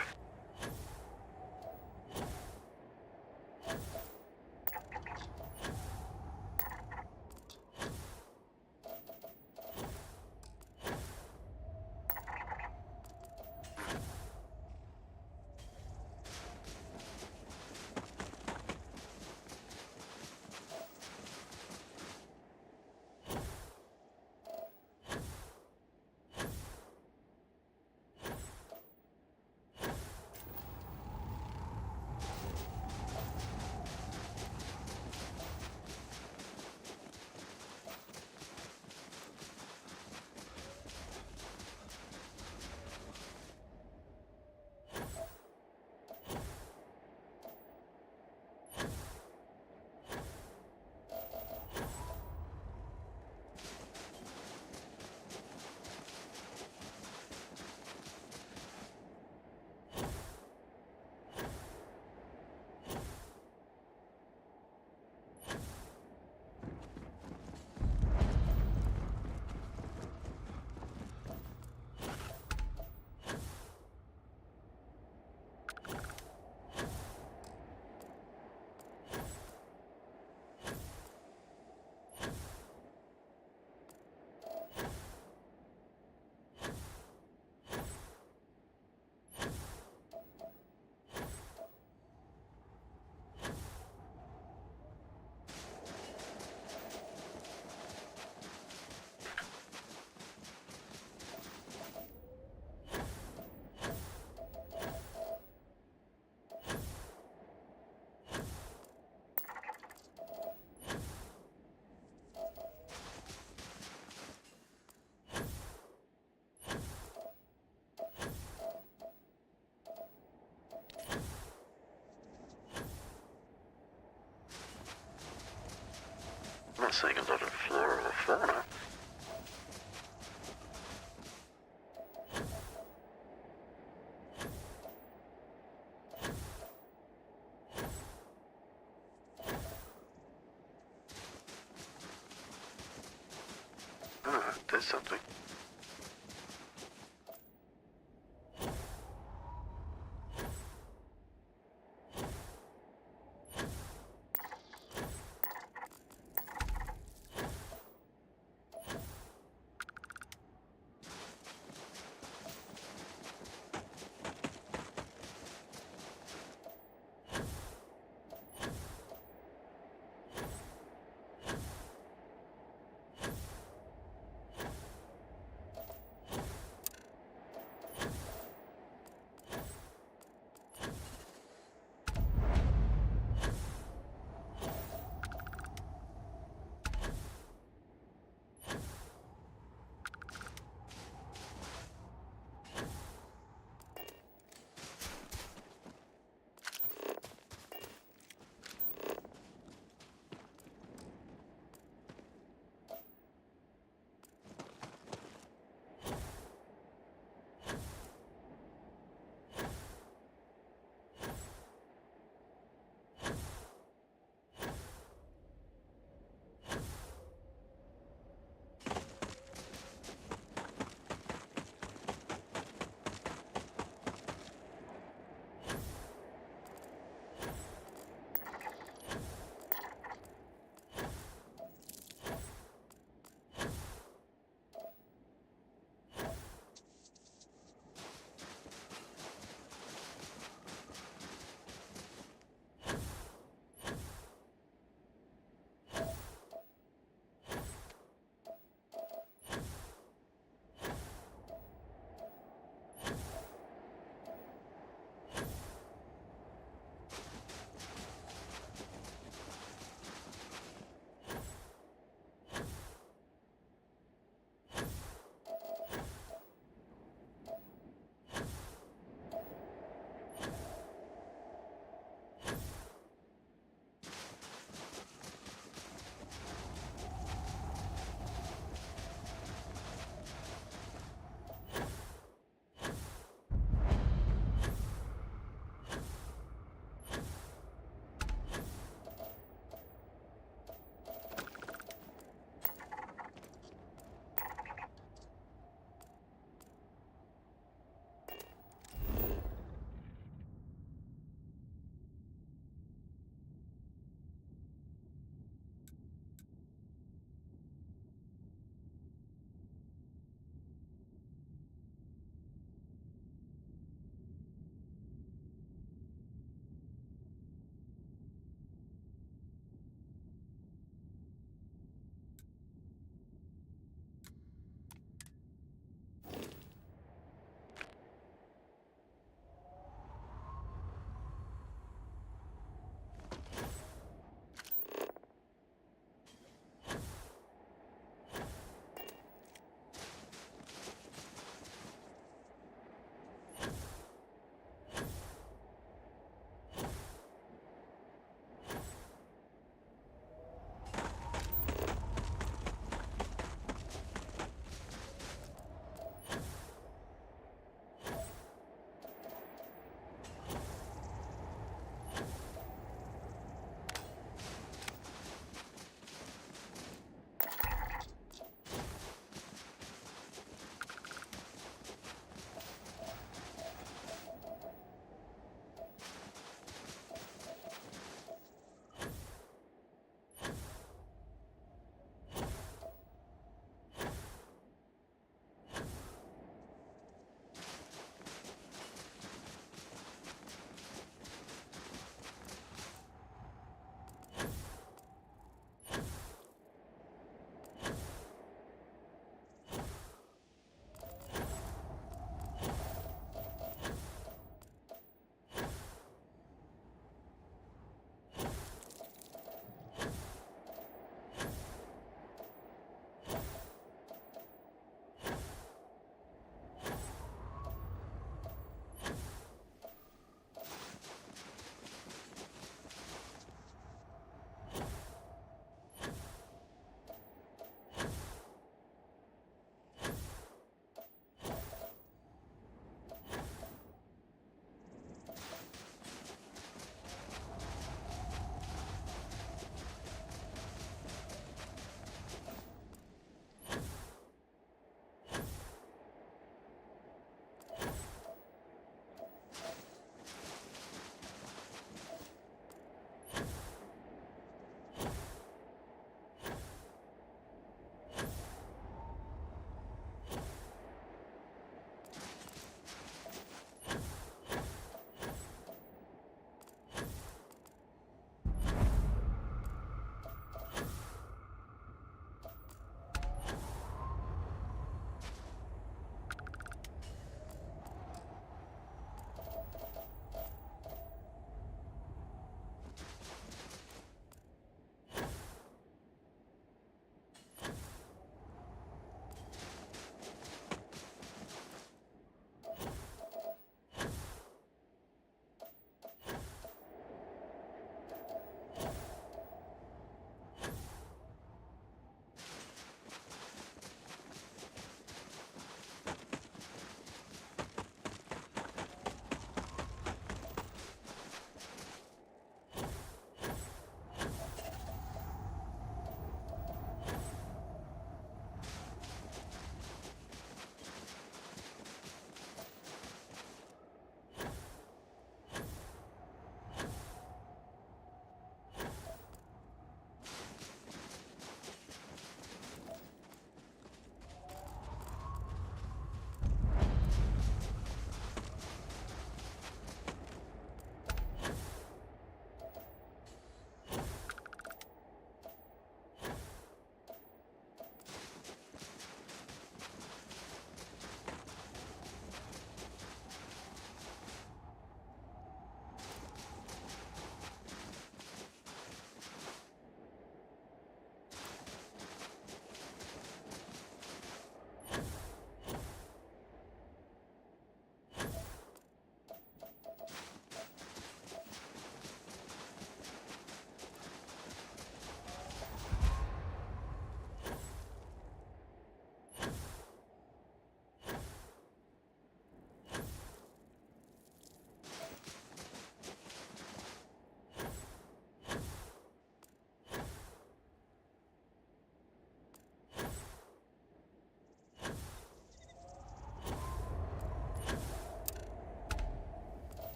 I'm not seeing a lot of flora or fauna. Ah, there's something.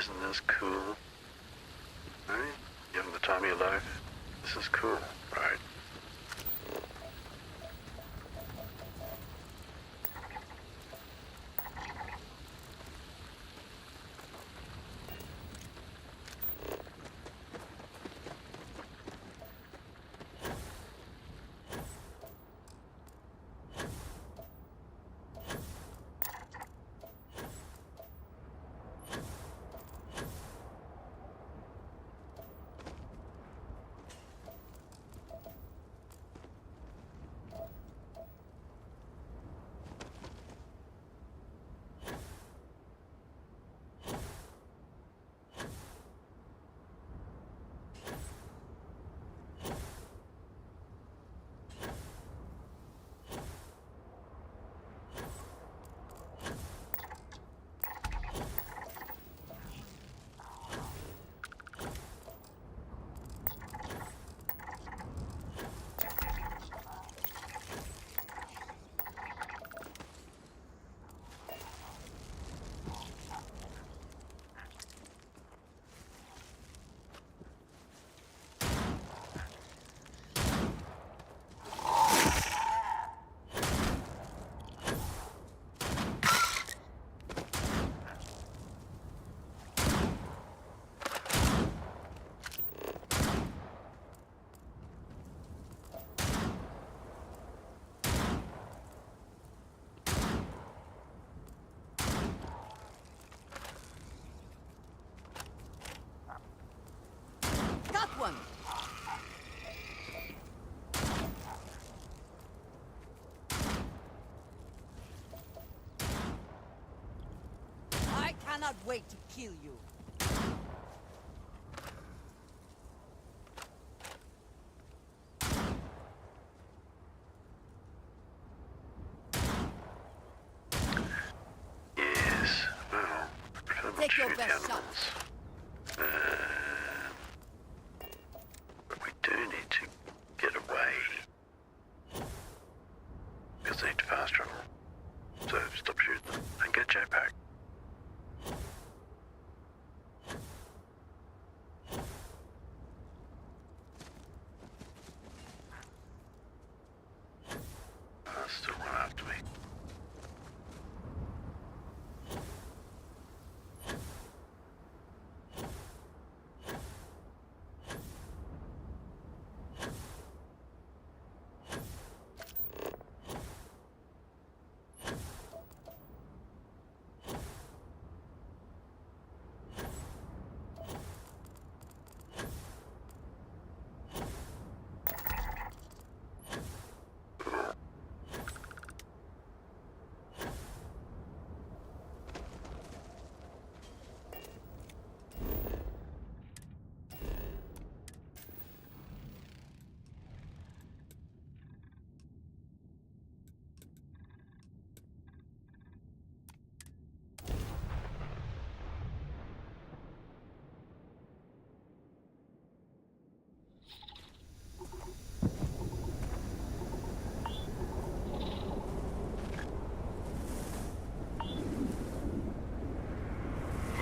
Isn't this cool? Right? You having the time of your life? This is cool, right? One. I cannot wait to kill you. Yes, well, take your best shot. But we do need to get away. Because they need to fast travel. So stop shooting them and get a jetpack. Still run after me.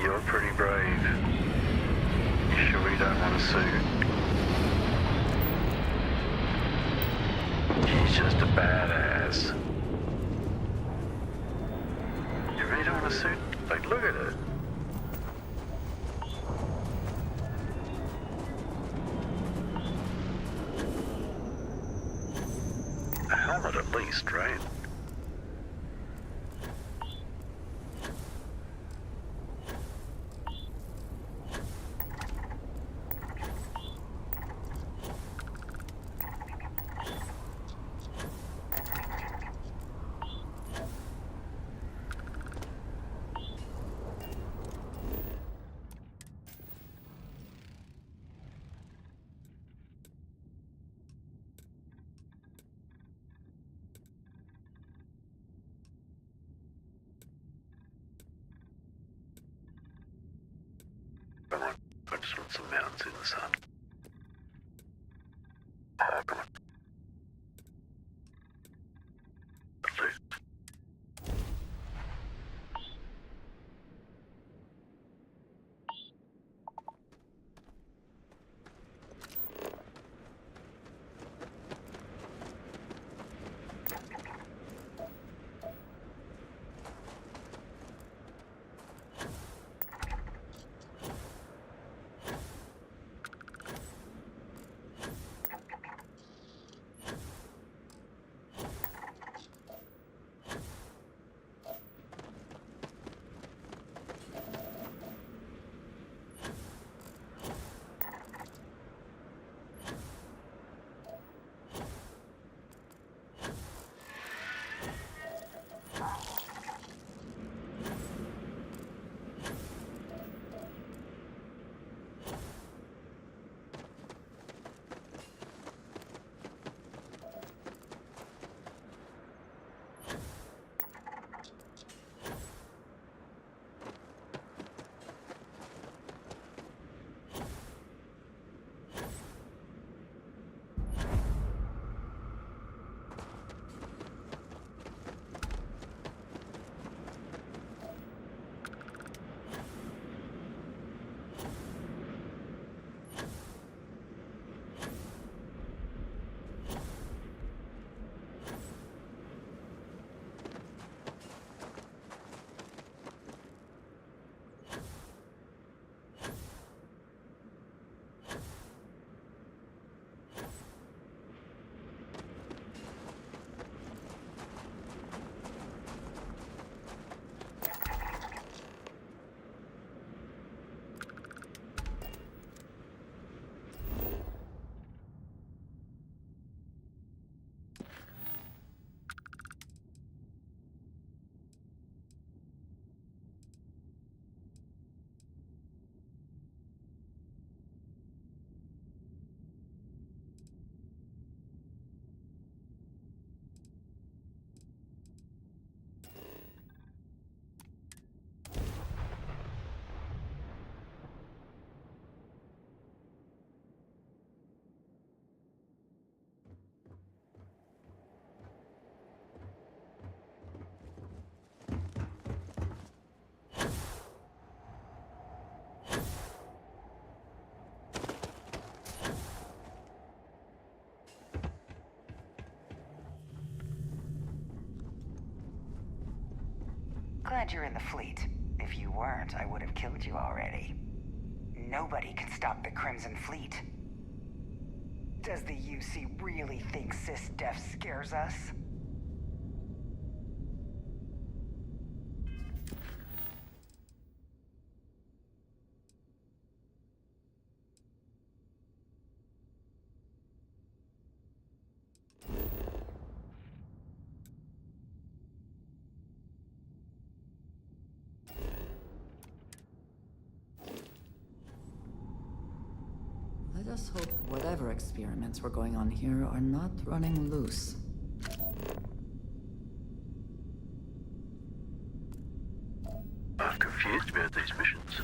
You're pretty brave. You sure you don't want a suit? He's just a badass. You really don't want a suit? Like, look at it. A helmet at least, right? Come on, I just want some mountains in the sun. Oh, come on. At least. glad you're in the fleet. If you weren't, I would have killed you already. Nobody can stop the Crimson Fleet. Does the UC really think sys-def scares us? Let us hope whatever experiments were going on here are not running loose. I'm confused about these missions.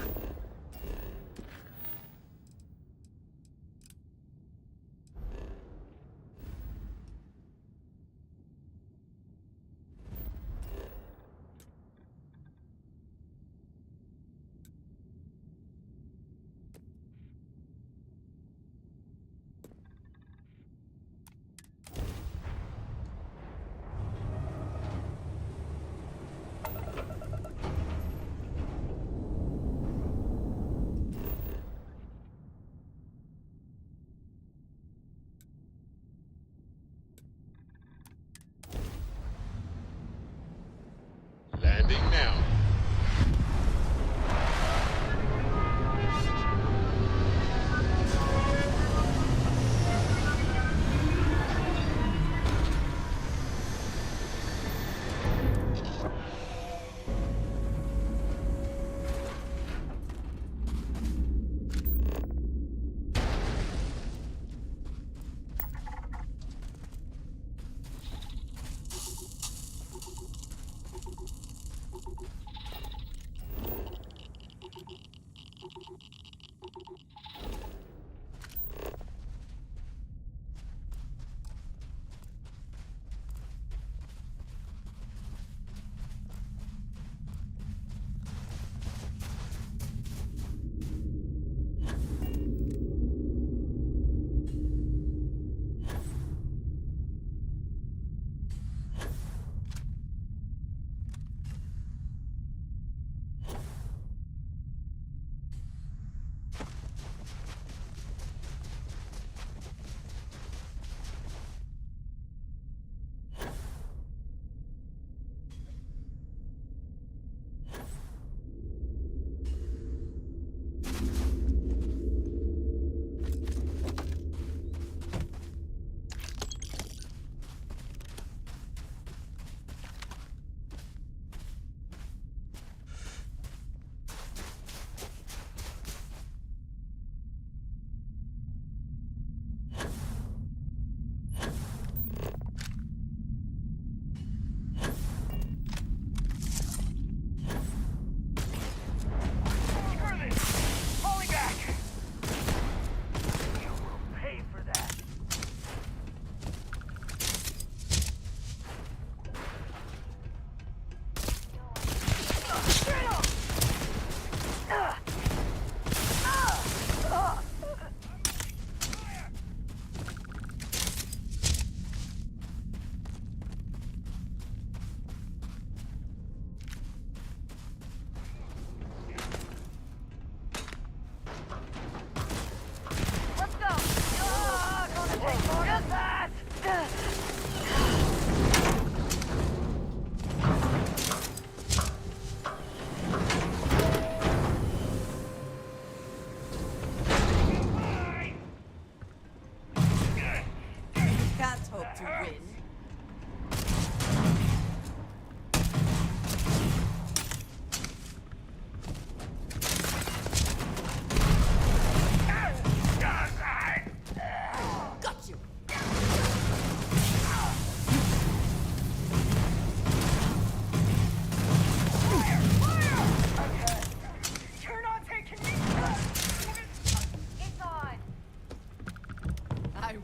Landing now.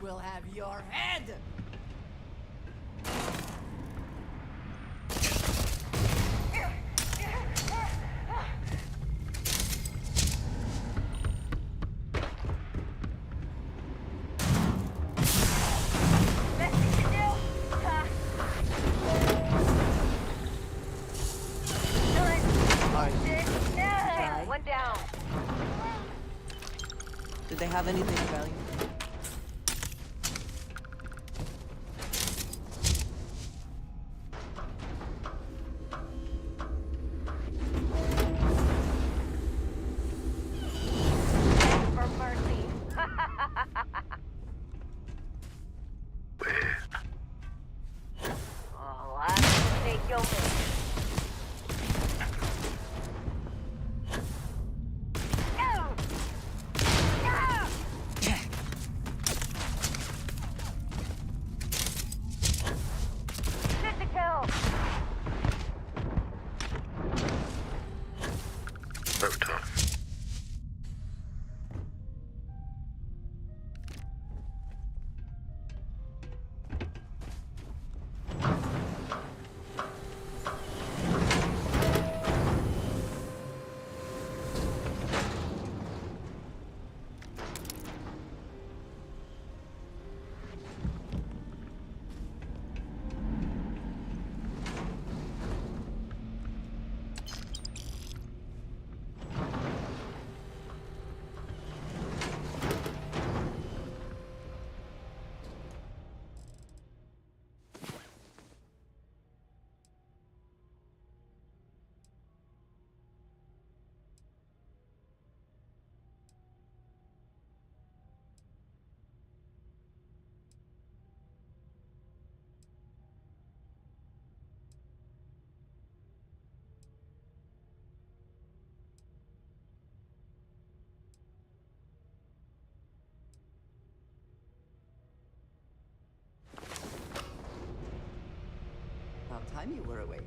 will have your head! Did they have anything of value? For mercy. Oh, I can take your pick. About time you were awake.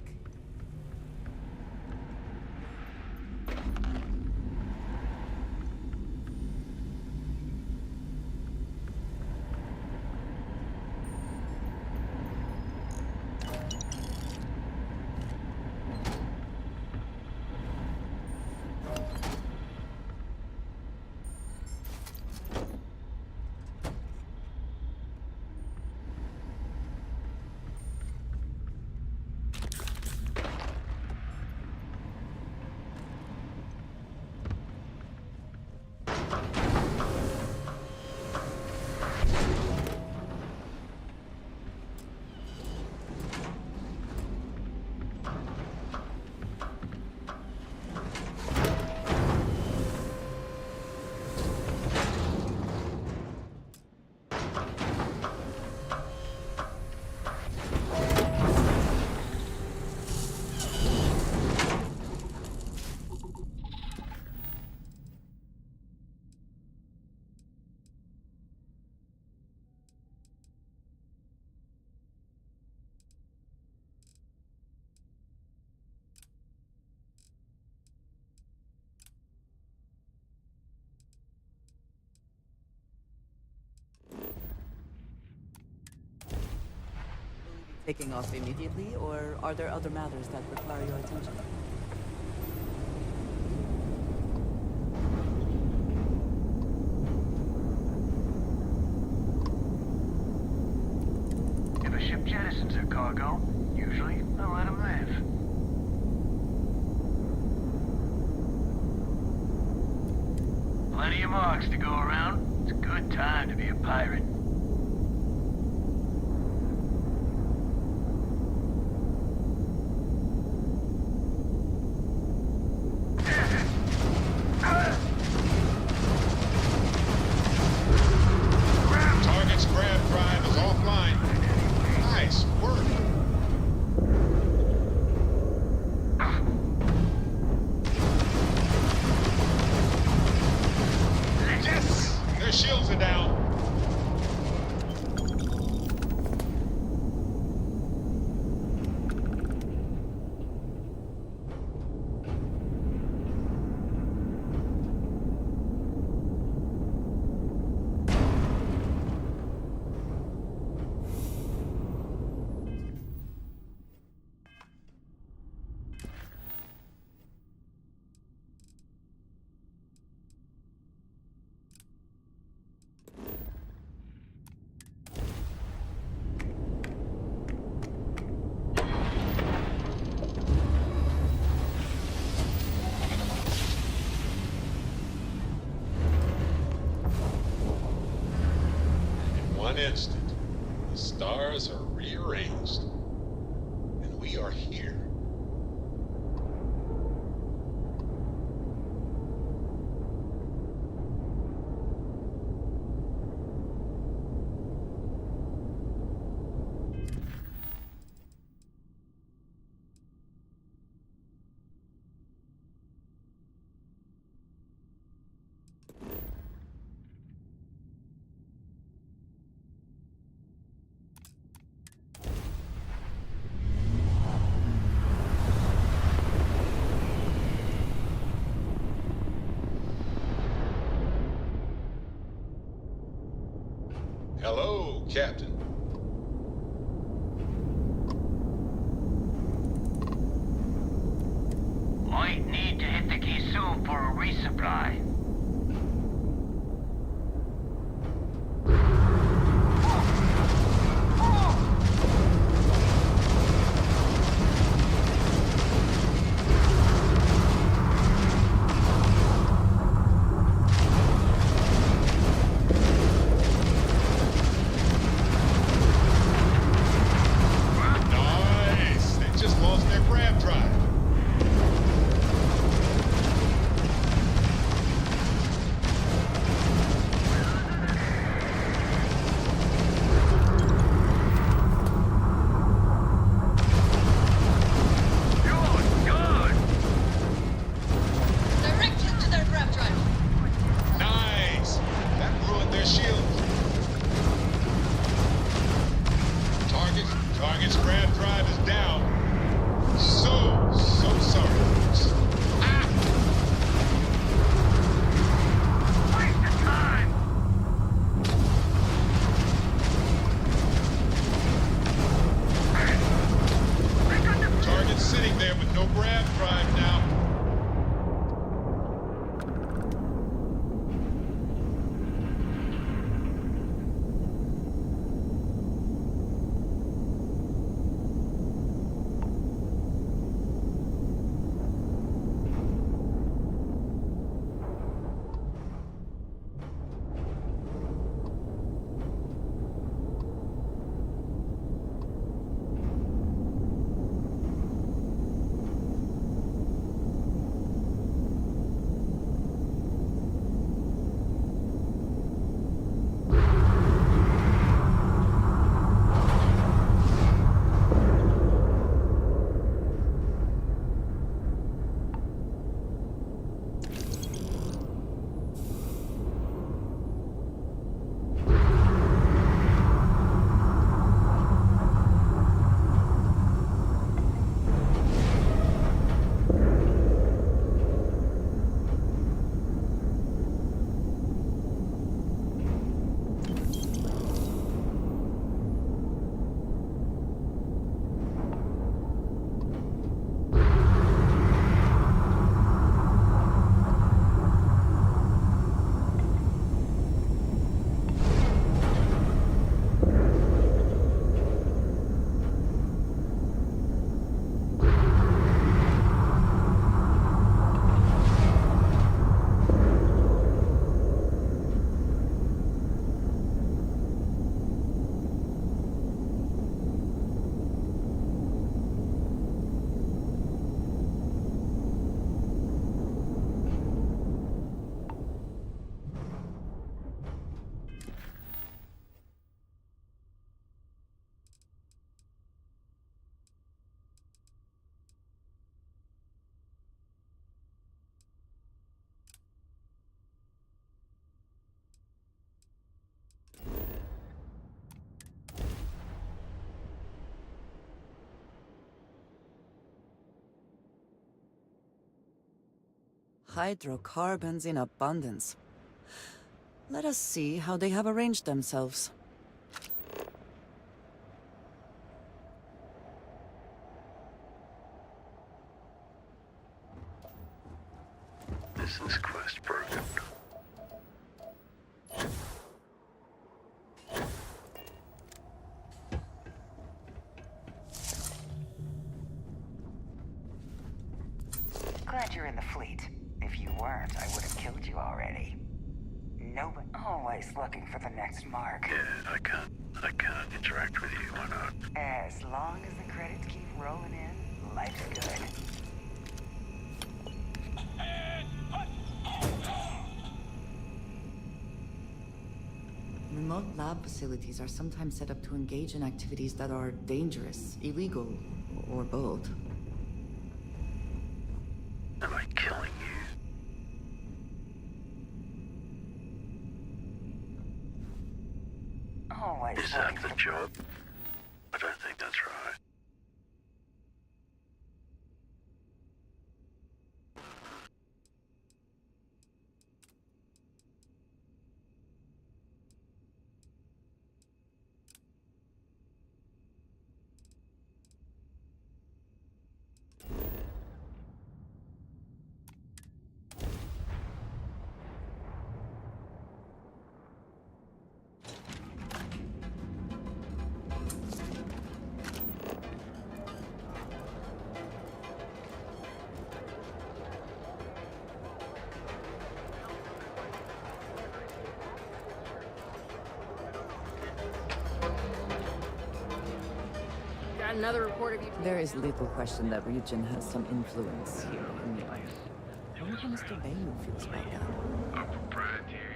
Taking off immediately, or are there other matters that require your attention? If a ship jettisons their cargo, usually they'll let them live. Plenty of marks to go around. It's a good time to be a pirate. Shields are down. one instant, the stars are rearranged, and we are here. Hello, Captain. Might need to hit the key soon for a resupply. Nice! They just lost their Grav drive. Directions to their Grav drive. Nice! That ruined their shields. Target's Grav drive is down. So sorry, folks. Waste of time! Target's sitting there with no Grav drive now. Hydrocarbons in abundance. Let us see how they have arranged themselves. Business quest broken. Glad you're in the fleet. If you weren't, I would have killed you already. Nobody always looking for the next mark. Yeah, I can't interact with you, why not? As long as the credits keep rolling in, life's good. Remote lab facilities are sometimes set up to engage in activities that are dangerous, illegal, or both. Am I killing you? Always Is that the job? I don't think that's right. Another report of you. There is little question that region has some influence here in the island. I wonder how Mr. Bain feels about that. Our proprietary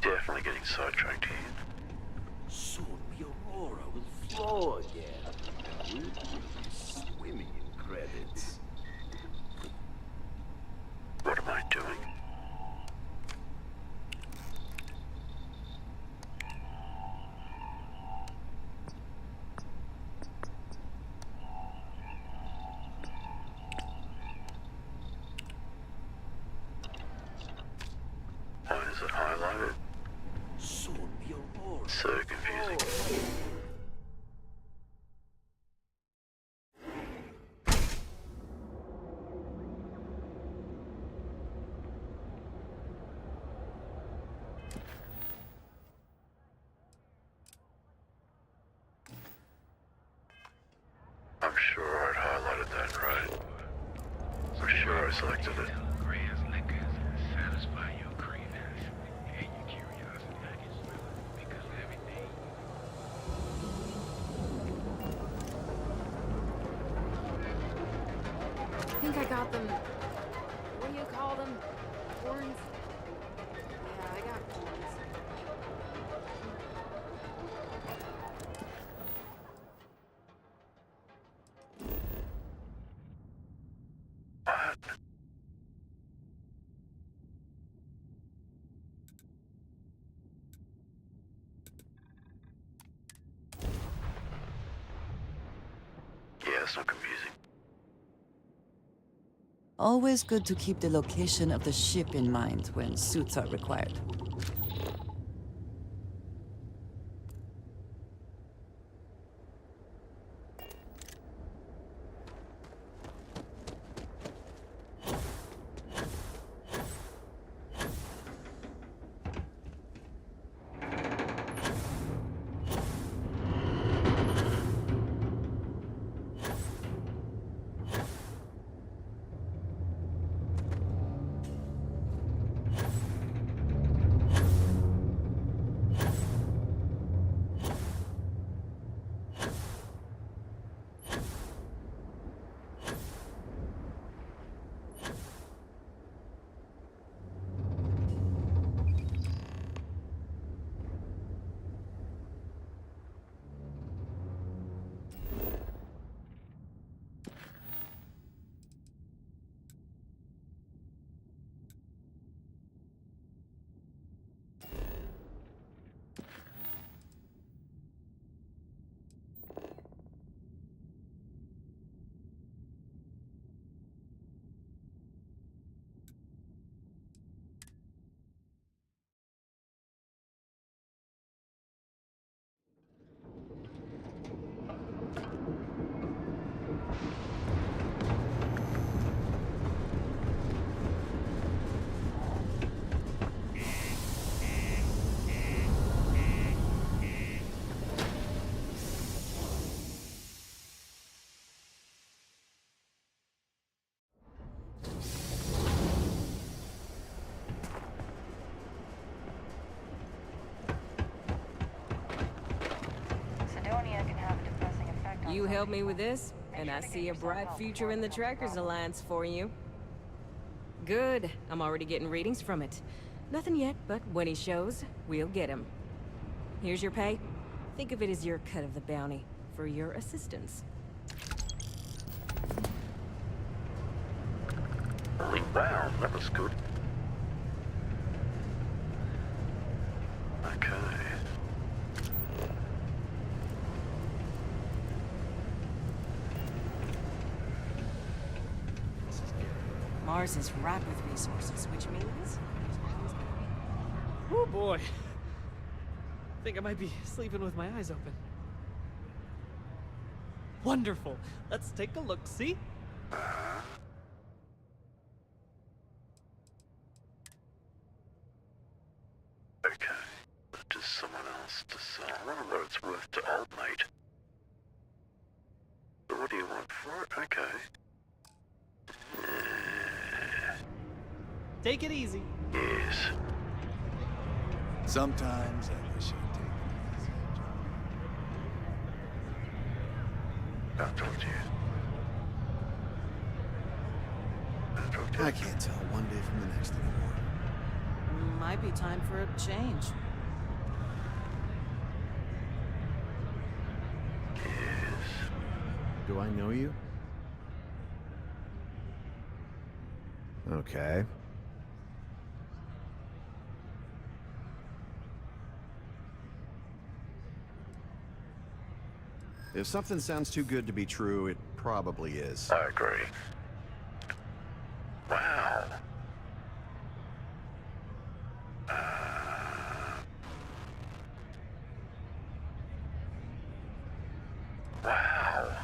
Definitely getting sidetracked here. Soon the Aurora will flow again. We'll be swimming in credits. What am I doing? Why is it highlighted? Soon the Aurora. So confusing. I'm sure I'd highlighted that right. I'm sure I selected it. satisfy your cravings and your curiosity. I can smell it because everything. I think I got them. What do you call them? Horns? Yeah, I got horns. Yeah, it's not confusing. Always good to keep the location of the ship in mind when suits are required. help me with this, and I see a bright future in the Trackers Alliance for you. Good. I'm already getting readings from it. Nothing yet, but when he shows, we'll get him. Here's your pay. Think of it as your cut of the bounty for your assistance. Holy wow, that was good. Okay. Mars is ripe with resources, which means... Oh boy. I think I might be sleeping with my eyes open. Wonderful. Let's take a look, see? Okay. Just someone else to sell. I don't know what it's worth to old mate. But what do you want for it? Okay. Take it easy. Yes. Sometimes I wish I'd take it easy. I'll talk to you. I can't tell one day from the next anymore. Might be time for a change. Yes. Do I know you? Okay. If something sounds too good to be true, it probably is. I agree. Wow. Wow.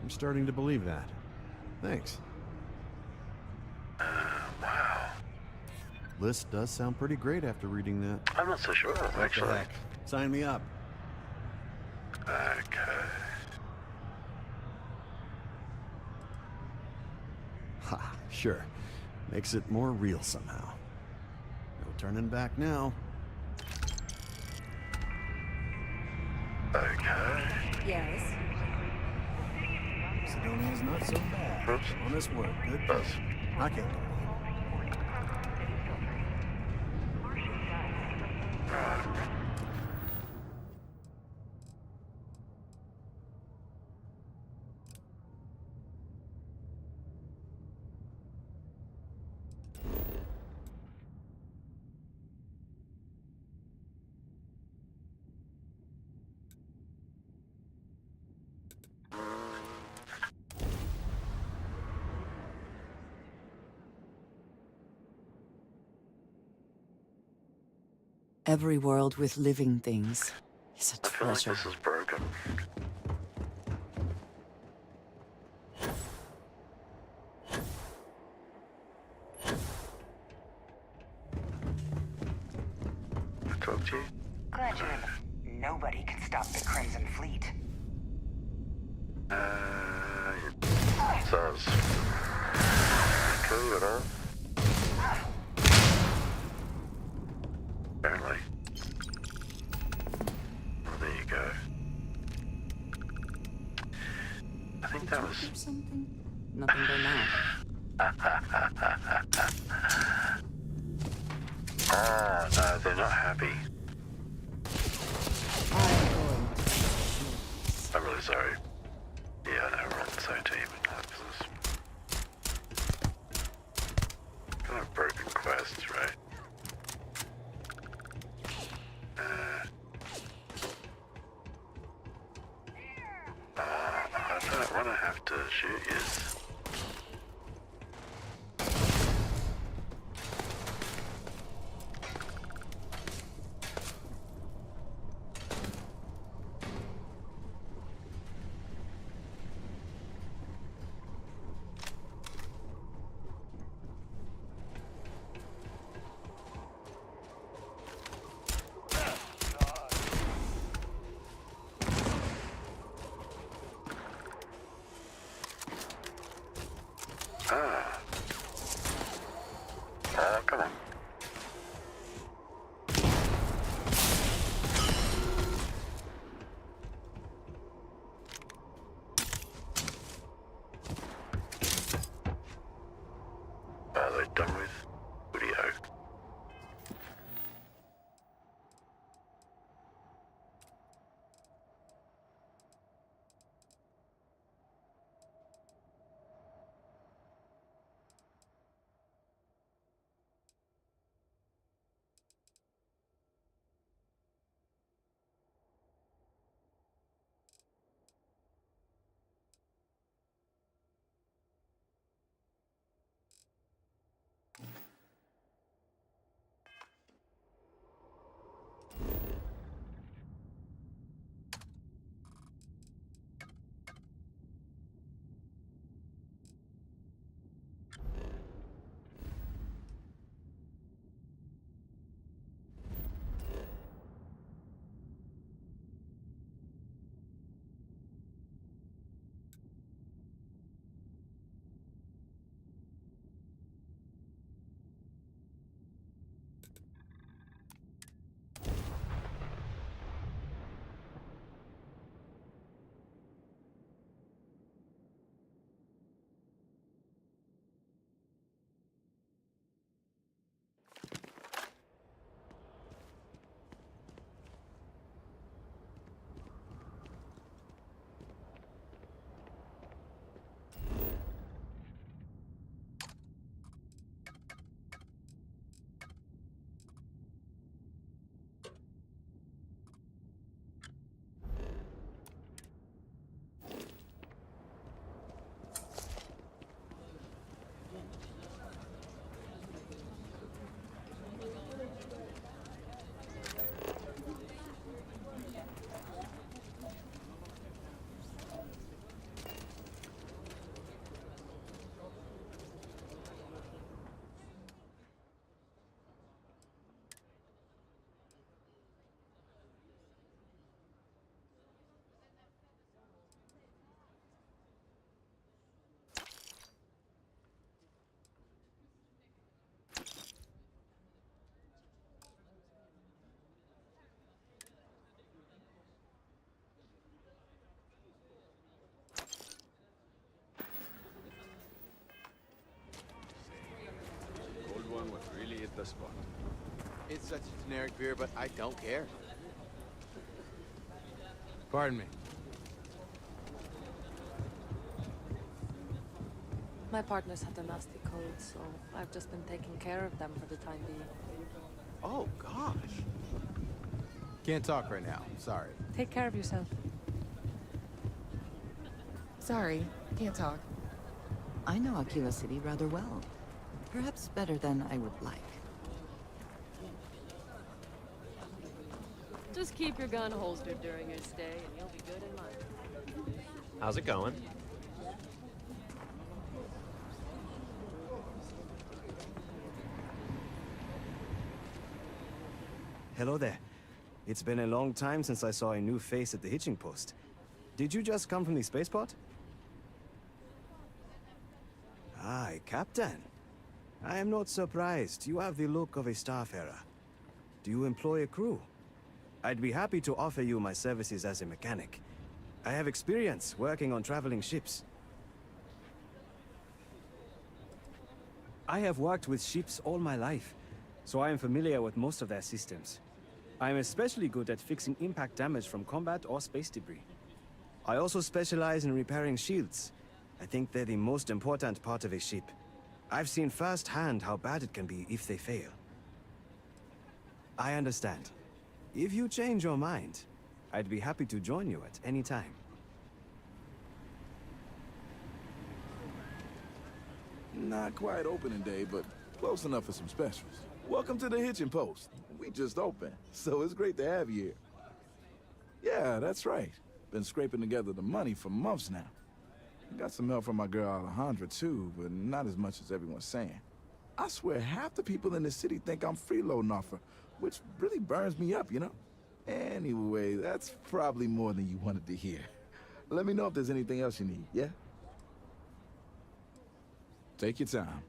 I'm starting to believe that. Thanks. Wow. List does sound pretty great after reading that. I'm not so sure, actually. What the heck? Sign me up. Okay. Ha, sure. Makes it more real somehow. No turning back now. Okay. Yes. Sidonia's not so bad. Oops. Honest work, good Buzz. I can't complain. Every world with living things is a I feel like treasure. this is broken. I talk to you? Glad you're in the... Nobody can stop the Crimson Fleet. It says. Cool at all? Apparently. Well, there you go. I think that was... Something? Nothing but now. Oh, no, they're not happy. I'm really sorry. Yeah, I know, we're on the same team. Kind of broken quests, right? I don't want to have to shoot you. Oh, come on. the spot. It's such a generic beer, but I don't care. Pardon me. My partners had a nasty cold, so I've just been taking care of them for the time being. Oh, gosh. Can't talk right now. Sorry. Take care of yourself. Sorry, can't talk. I know Aquila City rather well. Perhaps better than I would like. Just keep your gun holstered during your stay, and you'll be good in mine. How's it going? Hello there. It's been a long time since I saw a new face at the hitching post. Did you just come from the spaceport? Aye, Captain. I am not surprised. You have the look of a starfarer. Do you employ a crew? I'd be happy to offer you my services as a mechanic. I have experience working on traveling ships. I have worked with ships all my life, so I am familiar with most of their systems. I am especially good at fixing impact damage from combat or space debris. I also specialize in repairing shields. I think they're the most important part of a ship. I've seen firsthand how bad it can be if they fail. I understand. If you change your mind, I'd be happy to join you at any time. Not quite opening day, but close enough for some specials. Welcome to the Hitching Post. We just opened, so it's great to have you here. Yeah, that's right. Been scraping together the money for months now. Got some help from my girl Alejandra too, but not as much as everyone's saying. I swear half the people in the city think I'm freeloading off her, which really burns me up, you know? Anyway, that's probably more than you wanted to hear. Let me know if there's anything else you need, yeah? Take your time.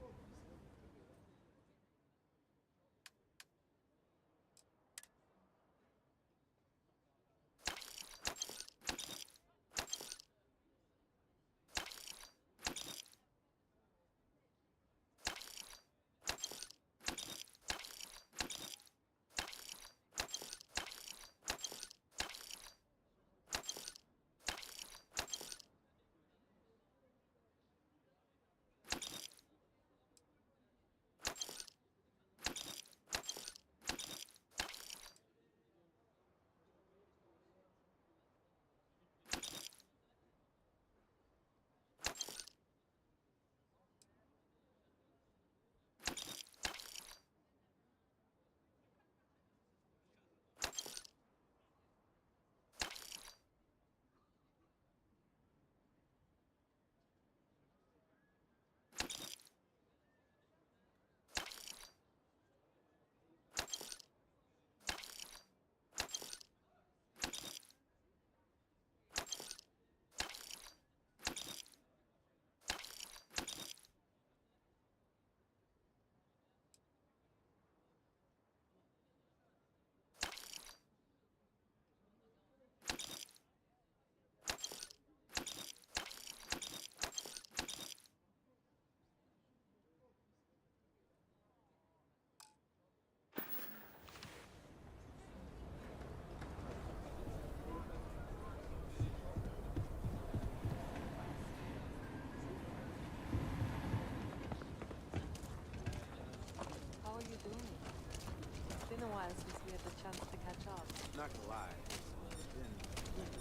Been a while since we had the chance to catch up. Not gonna lie.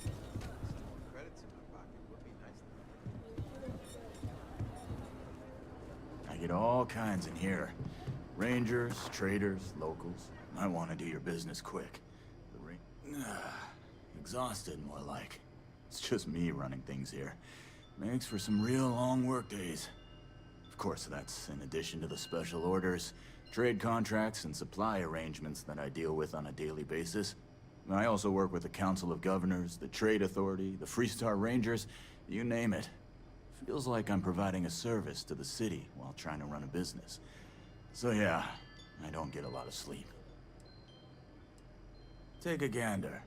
Some more credits in my pocket would be nice. I get all kinds in here. Rangers, traders, locals. I want to do your business quick. Exhausted, more like. It's just me running things here. Makes for some real long work days. Of course, that's in addition to the special orders, trade contracts, and supply arrangements that I deal with on a daily basis. I also work with the Council of Governors, the Trade Authority, the Freestar Rangers, you name it. Feels like I'm providing a service to the city while trying to run a business. So yeah, I don't get a lot of sleep. Take a gander.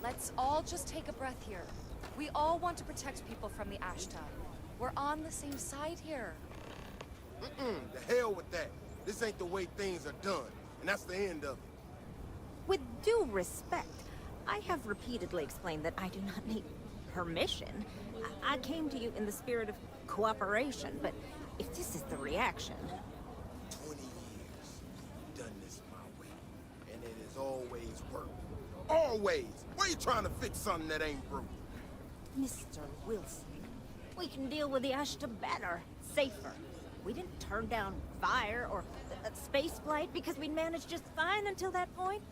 let's all just take a breath here. We all want to protect people from the Ashta. We're on the same side here. The hell with that. This ain't the way things are done, and that's the end of it. With due respect, I have repeatedly explained that I do not need permission. I came to you in the spirit of cooperation, but if this is the reaction... 20 years, done this my way, and it has always worked. Always! Why are you trying to fix something that ain't broke? Mr. Wilson, we can deal with the Ashta better, safer. We didn't turn down fire or space flight because we'd managed just fine until that point.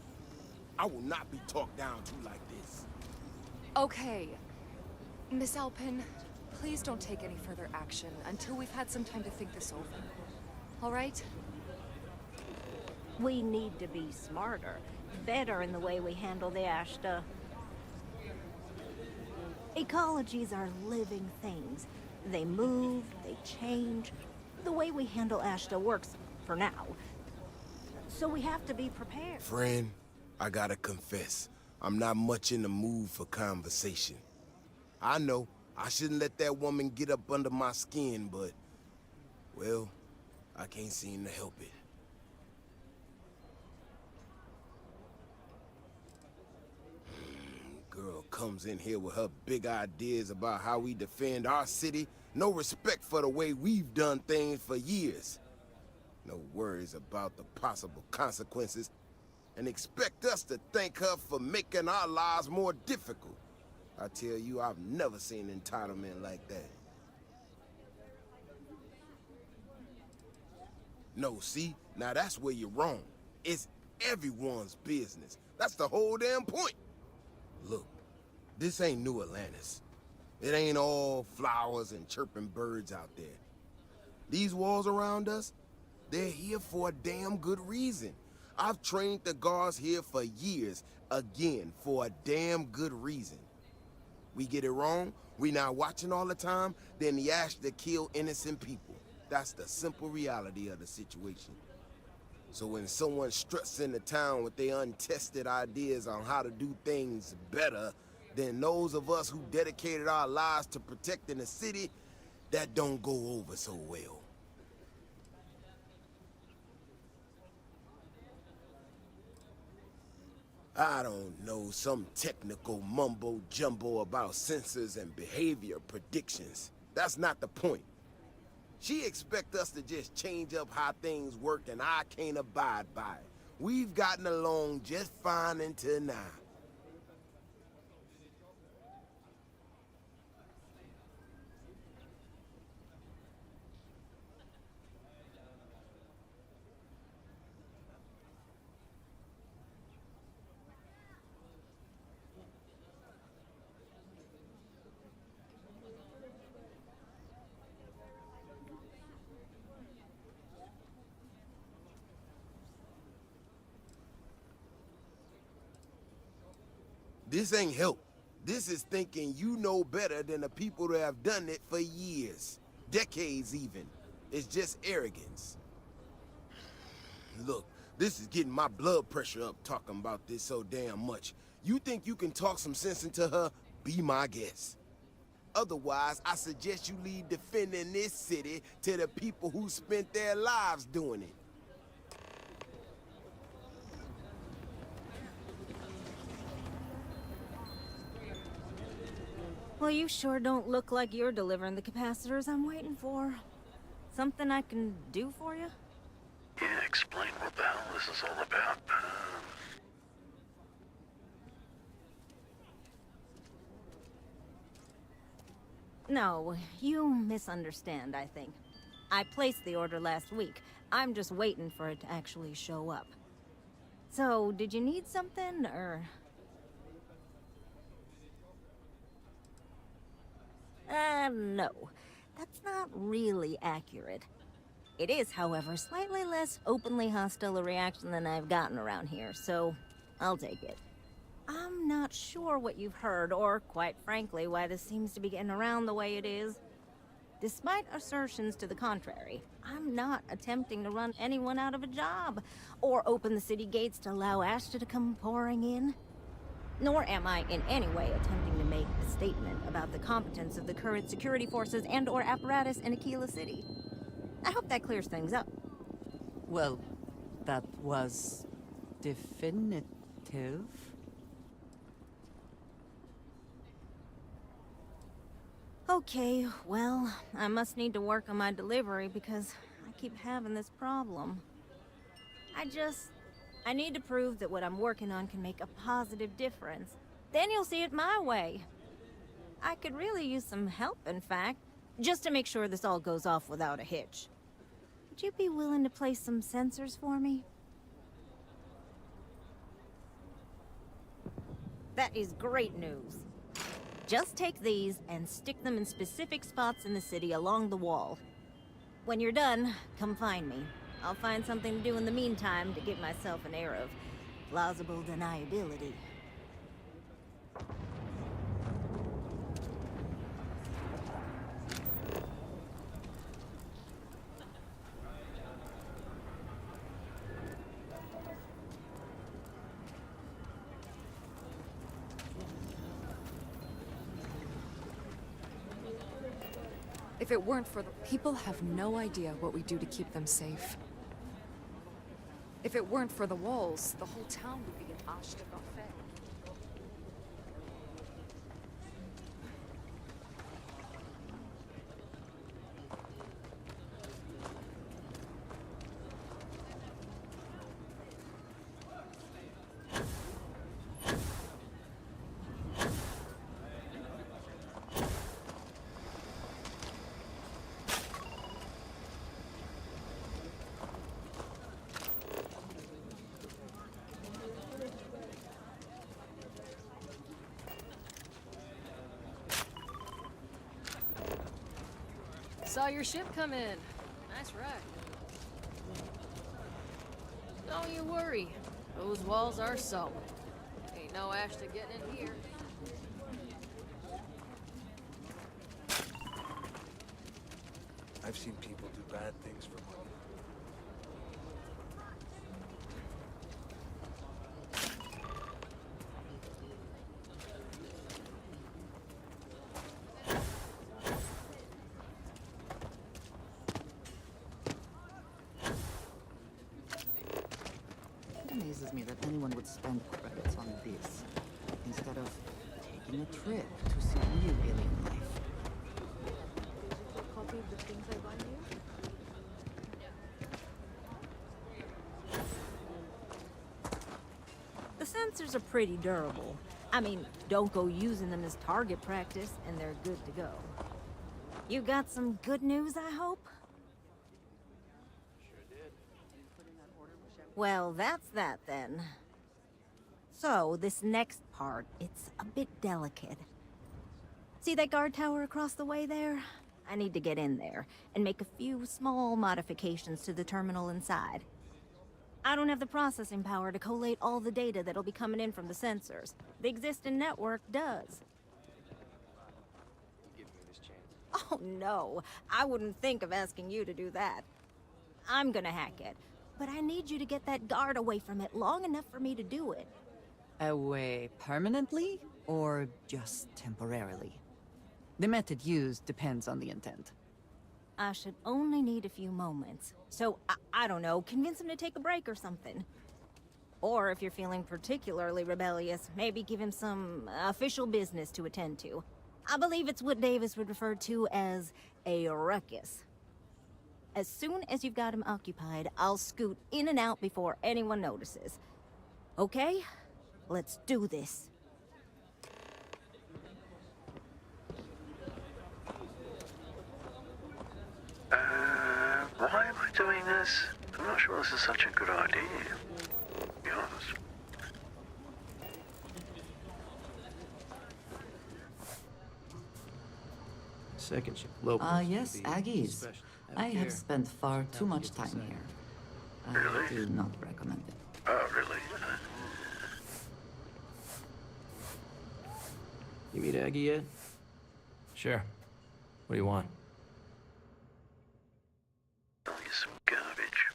I will not be talked down to like this. Okay. Miss Alpin, please don't take any further action until we've had some time to think this over. All right? We need to be smarter, better in the way we handle the Ashta. Ecologies are living things. They move, they change. The way we handle Ashta works for now. So we have to be prepared. Friend, I gotta confess, I'm not much in the mood for conversation. I know, I shouldn't let that woman get up under my skin, but, well, I can't seem to help it. Girl comes in here with her big ideas about how we defend our city. No respect for the way we've done things for years. No worries about the possible consequences. And expect us to thank her for making our lives more difficult. I tell you, I've never seen entitlement like that. No, see? Now that's where you're wrong. It's everyone's business. That's the whole damn point. Look, this ain't New Atlantis. It ain't all flowers and chirping birds out there. These walls around us, they're here for a damn good reason. I've trained the guards here for years, again, for a damn good reason. We get it wrong, we not watching all the time, then the Ashta kill innocent people. That's the simple reality of the situation. So when someone struts into town with their untested ideas on how to do things better than those of us who dedicated our lives to protecting the city, that don't go over so well. I don't know, some technical mumbo-jumbo about sensors and behavior predictions. That's not the point. She expects us to just change up how things work, and I can't abide by it. We've gotten along just fine until now. This ain't help. This is thinking you know better than the people that have done it for years. Decades even. It's just arrogance. Look, this is getting my blood pressure up talking about this so damn much. You think you can talk some sense into her? Be my guest. Otherwise, I suggest you leave defending this city to the people who spent their lives doing it. Well, you sure don't look like you're delivering the capacitors I'm waiting for. Something I can do for you? Yeah, explain what the hell this is all about. No, you misunderstand, I think. I placed the order last week. I'm just waiting for it to actually show up. So, did you need something, or...? No. That's not really accurate. It is, however, slightly less openly hostile a reaction than I've gotten around here, so I'll take it. I'm not sure what you've heard, or, quite frankly, why this seems to be getting around the way it is. Despite assertions to the contrary, I'm not attempting to run anyone out of a job, or open the city gates to allow Ashta to come pouring in. Nor am I in any way attempting to make a statement about the competence of the current security forces and/or apparatus in Aquila City. I hope that clears things up. Well, that was definitive. Okay, well, I must need to work on my delivery because I keep having this problem. I need to prove that what I'm working on can make a positive difference. Then you'll see it my way. I could really use some help, in fact, just to make sure this all goes off without a hitch. Would you be willing to place some sensors for me? That is great news. Just take these and stick them in specific spots in the city along the wall. When you're done, come find me. I'll find something to do in the meantime to give myself an air of plausible deniability. If it weren't for the... People have no idea what we do to keep them safe. If it weren't for the walls, the whole town would be an Ashta buffet. Saw your ship come in. Nice ride. Don't you worry. Those walls are solid. Ain't no Ashta getting in here. I've seen people do bad things for money. It amazes me that anyone would spend credits on this, instead of taking a trip to see real alien life. Copy of the things I buy you? The sensors are pretty durable. I mean, don't go using them as target practice, and they're good to go. You got some good news, I hope? Well, that's that then. So, this next part, it's a bit delicate. See that guard tower across the way there? I need to get in there and make a few small modifications to the terminal inside. I don't have the processing power to collate all the data that'll be coming in from the sensors. The existing network does. You giving me this chance? Oh no, I wouldn't think of asking you to do that. I'm gonna hack it, but I need you to get that guard away from it long enough for me to do it. Away permanently or just temporarily? The method used depends on the intent. I should only need a few moments. So, I don't know, convince him to take a break or something. Or if you're feeling particularly rebellious, maybe give him some official business to attend to. I believe it's what Davis would refer to as a ruckus. As soon as you've got him occupied, I'll scoot in and out before anyone notices. Okay? Let's do this. Why am I doing this? I'm not sure this is such a good idea, to be honest. Second ship, local. Yes, Aggies. I have spent far too much time here. I do not recommend it. Oh, really? You meet Aggie yet? Sure. What do you want? Selling you some garbage.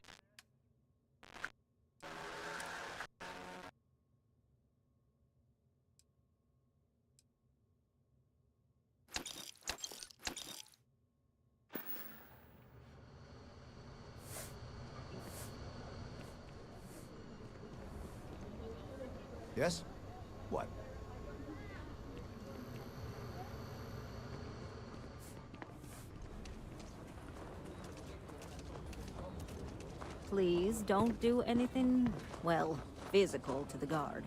Yes? What? Please don't do anything, well, physical to the guard.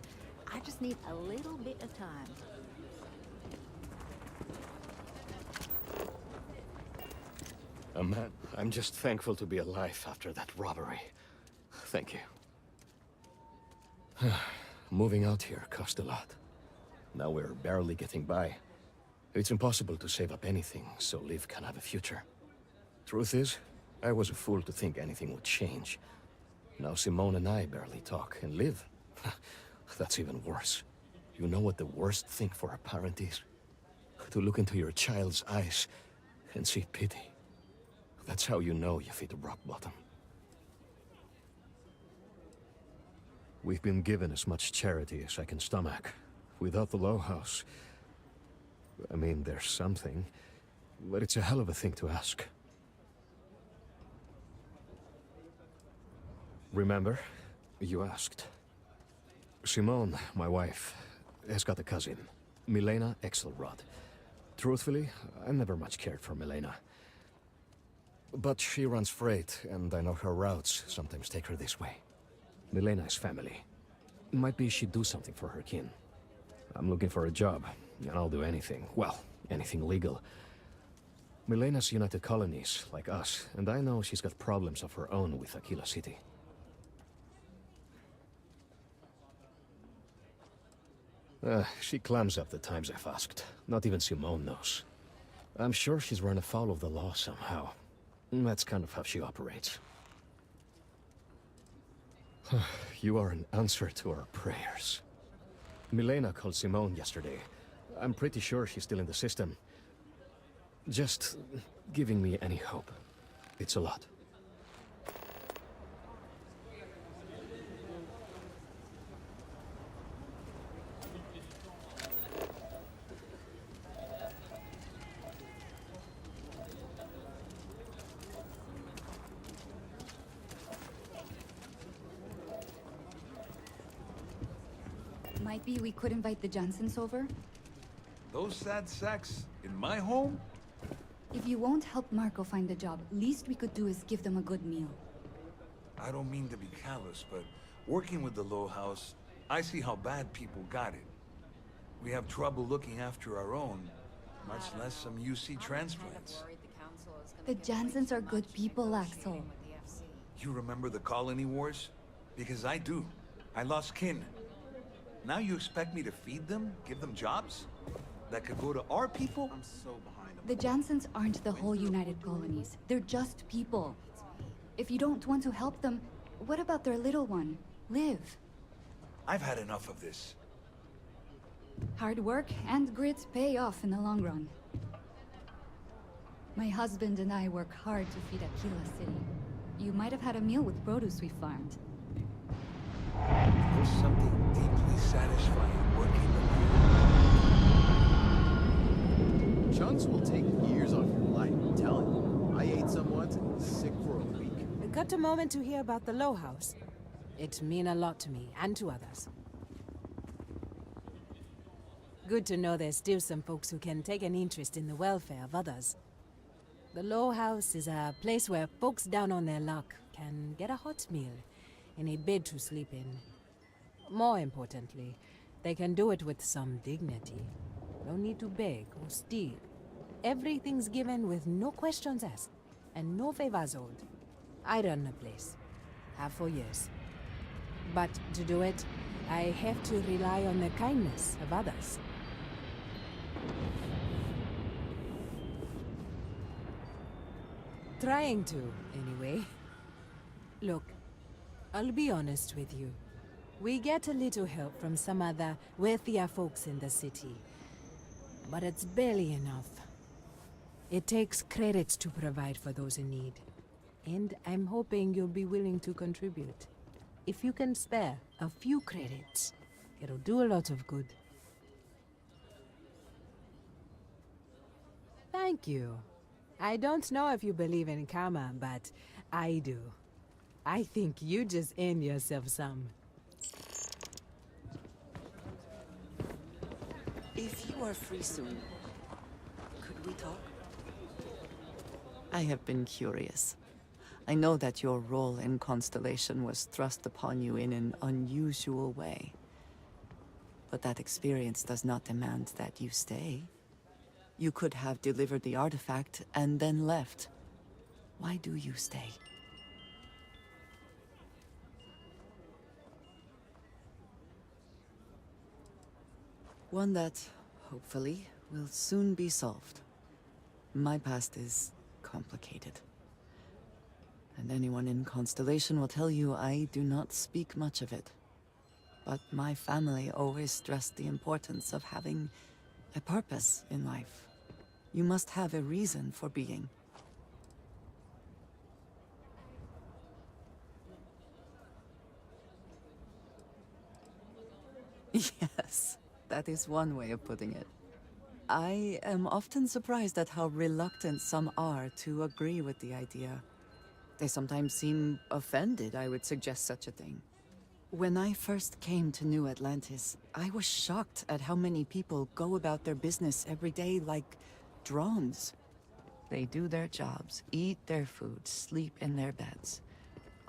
I just need a little bit of time. I'm just thankful to be alive after that robbery. Thank you. Moving out here cost a lot. Now we're barely getting by. It's impossible to save up anything so Liv can have a future. Truth is, I was a fool to think anything would change. Now Simone and I barely talk, and Liv? That's even worse. You know what the worst thing for a parent is? To look into your child's eyes and see pity. That's how you know you've hit rock bottom. We've been given as much charity as I can stomach. Without the Low House... I mean, there's something, but it's a hell of a thing to ask. Remember? You asked. Simone, my wife, has got a cousin, Milena Exelrod. Truthfully, I never much cared for Milena. But she runs freight, and I know her routes sometimes take her this way. Milena is family. Might be she'd do something for her kin. I'm looking for a job, and I'll do anything. Well, anything legal. Milena's United Colonies, like us, and I know she's got problems of her own with Aquila City. She clams up the times I've asked. Not even Simone knows. I'm sure she's run afoul of the law somehow. That's kind of how she operates. You are an answer to our prayers. Milena called Simone yesterday. I'm pretty sure she's still in the system. Just giving me any hope. It's a lot. Might be we could invite the Johnsons over? Those sad sacks in my home? If you won't help Marco find a job, least we could do is give them a good meal. I don't mean to be callous, but working with the Low House, I see how bad people got it. We have trouble looking after our own, much less some UC transplants. The Johnsons are good people, Axel. You remember the colony wars? Because I do. I lost kin. Now you expect me to feed them? Give them jobs? That could go to our people? I'm so behind. The Johnsons aren't the whole United Colonies. They're just people. If you don't want to help them, what about their little one, Liv? I've had enough of this. Hard work and grit pay off in the long run. My husband and I work hard to feed Aquila City. You might have had a meal with produce we farmed. There's something deeply satisfying working with you. Chunks will take years off your life, I'm telling you. I ate some once and was sick for a week. I got a moment to hear about the Low House. It means a lot to me, and to others. Good to know there's still some folks who can take an interest in the welfare of others. The Low House is a place where folks down on their luck can get a hot meal and a bed to sleep in. More importantly, they can do it with some dignity. No need to beg or steal. Everything's given with no questions asked, and no favors owed. I run the place. Have for years. But to do it, I have to rely on the kindness of others. Trying to, anyway. Look, I'll be honest with you. We get a little help from some other wealthier folks in the city. But it's barely enough. It takes credits to provide for those in need. And I'm hoping you'll be willing to contribute. If you can spare a few credits, it'll do a lot of good. Thank you. I don't know if you believe in karma, but I do. I think you just earned yourself some. If you are free soon, could we talk? I have been curious. I know that your role in Constellation was thrust upon you in an unusual way. But that experience does not demand that you stay. You could have delivered the artifact and then left. Why do you stay? One that, hopefully, will soon be solved. My past is complicated. And anyone in Constellation will tell you I do not speak much of it. But my family always stressed the importance of having a purpose in life. You must have a reason for being. Yes, that is one way of putting it. I am often surprised at how reluctant some are to agree with the idea. They sometimes seem offended I would suggest such a thing. When I first came to New Atlantis, I was shocked at how many people go about their business every day like drones. They do their jobs, eat their food, sleep in their beds,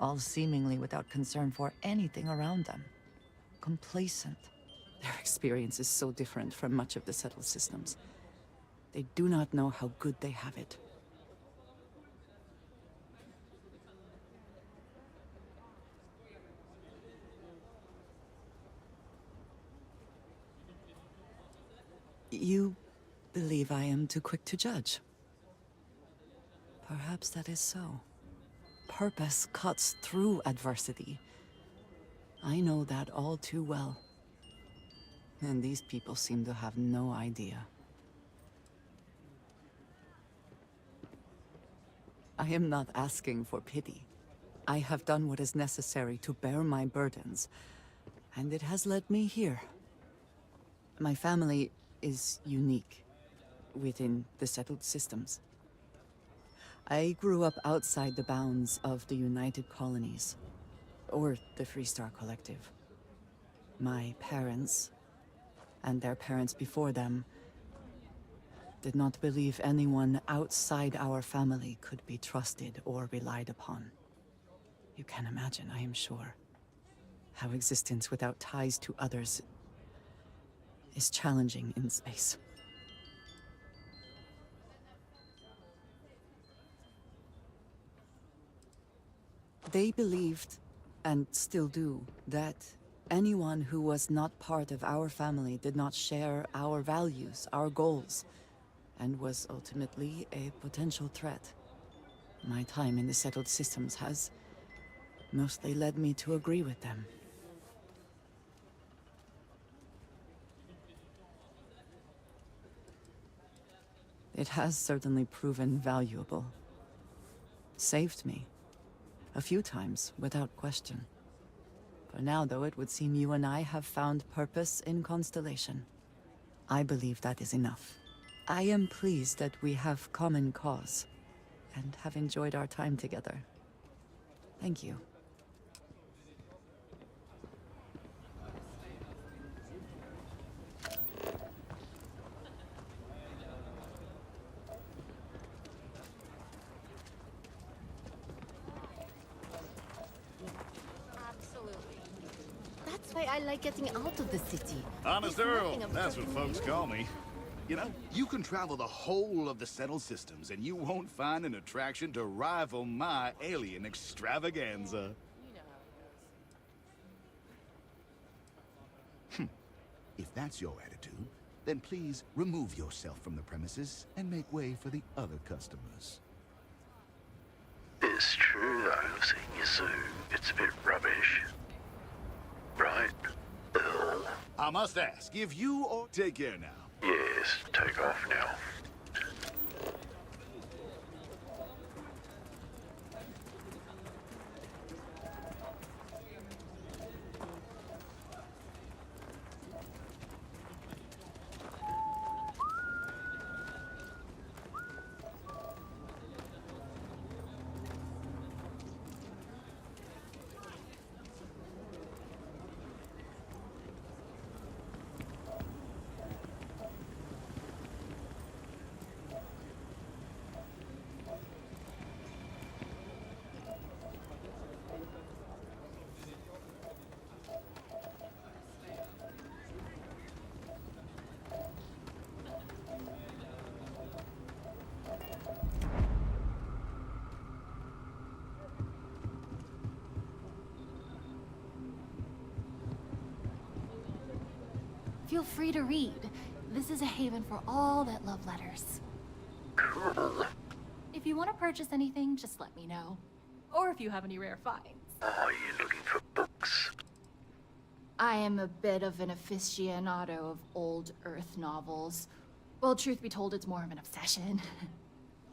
all seemingly without concern for anything around them. Complacent. Their experience is so different from much of the settled systems. They do not know how good they have it. You believe I am too quick to judge. Perhaps that is so. Purpose cuts through adversity. I know that all too well. And these people seem to have no idea. I am not asking for pity. I have done what is necessary to bear my burdens, and it has led me here. My family is unique within the settled systems. I grew up outside the bounds of the United Colonies, or the Freestar Collective. My parents, and their parents before them, did not believe anyone outside our family could be trusted or relied upon. You can imagine, I am sure, how existence without ties to others is challenging in space. They believed, and still do, that anyone who was not part of our family did not share our values, our goals, and was ultimately a potential threat. My time in the settled systems has mostly led me to agree with them. It has certainly proven valuable. Saved me. A few times, without question. For now, though, it would seem you and I have found purpose in Constellation. I believe that is enough. I am pleased that we have common cause, and have enjoyed our time together. Thank you. That's why I like getting out of the city. Honest There's Earl, nothing of that's what folks you. call me. You know, you can travel the whole of the settled systems and you won't find an attraction to rival my alien extravaganza. If that's your attitude, then please remove yourself from the premises and make way for the other customers. It's true though, I've seen you soon. It's a bit rubbish. Right? Earl? I must ask, if you or... Take care now. Yes, take off now. feel free to read. This is a haven for all that love letters. Cool. If you want to purchase anything, just let me know. Or if you have any rare finds. Are you looking for books? I am a bit of an aficionado of old Earth novels. Well, truth be told, it's more of an obsession.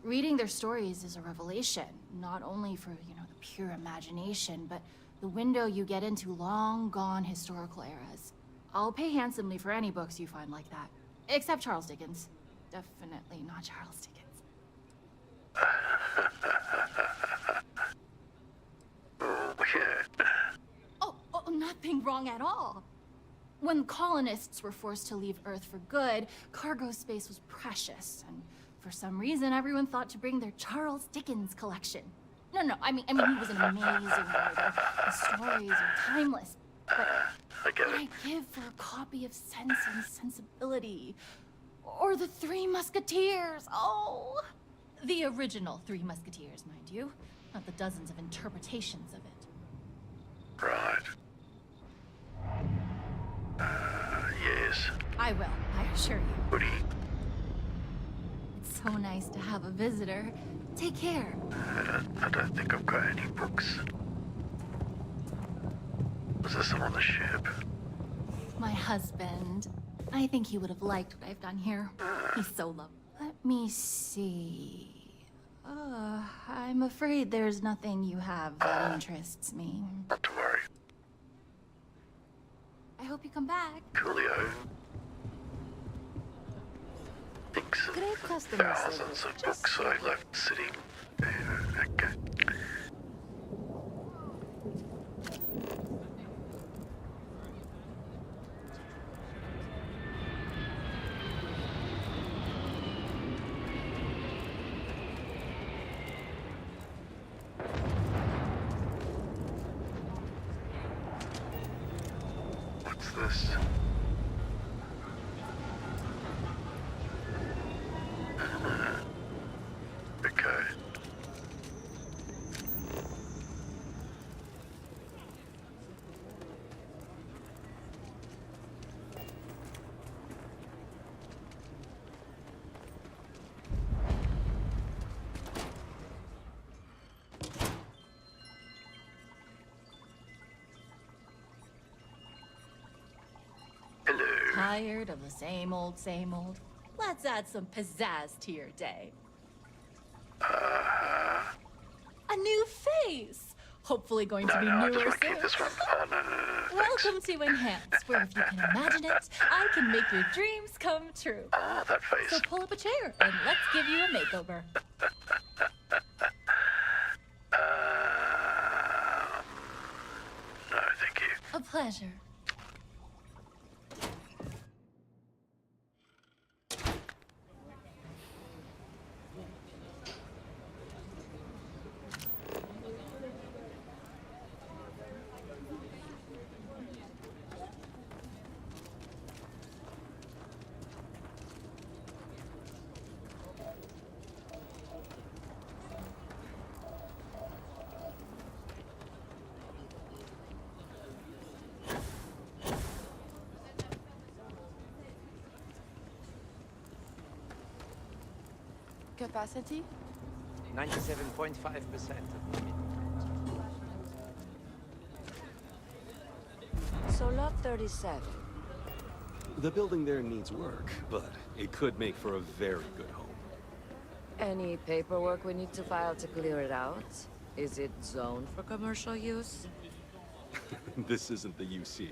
Reading their stories is a revelation, not only for, the pure imagination, but the window you get into long-gone historical eras. I'll pay handsomely for any books you find like that. Except Charles Dickens. Definitely not Charles Dickens. Oh, yeah. Oh, nothing wrong at all. When colonists were forced to leave Earth for good, cargo space was precious, and for some reason everyone thought to bring their Charles Dickens collection. No, I mean he was an amazing writer. His stories are timeless, but what I'd give for a copy of Sense and Sensibility, or The Three Musketeers. Oh, the original Three Musketeers, mind you, not the dozens of interpretations of it. Right. Yes. I will, I assure you. Woody. It's so nice to have a visitor. Take care. I don't think I've got any books. Was there some on the ship? My husband. I think he would have liked what I've done here. He's so lovely. Let me see. I'm afraid there's nothing you have that interests me. Not to worry. I hope you come back. Coolio. Thinks thousands of books I left sitting. Okay. What's this? Okay. Tired of the same old, same old? Let's add some pizzazz to your day. A new face! Hopefully going to be newer soon. This one. Oh, no. Welcome to Enhance, where if you can imagine it, I can make your dreams come true. Ah, that face. So pull up a chair and let's give you a makeover. No, thank you. A pleasure. Capacity? 97.5% of limit. So lot 37. The building there needs work, but it could make for a very good home. Any paperwork we need to file to clear it out? Is it zoned for commercial use? This isn't the UC.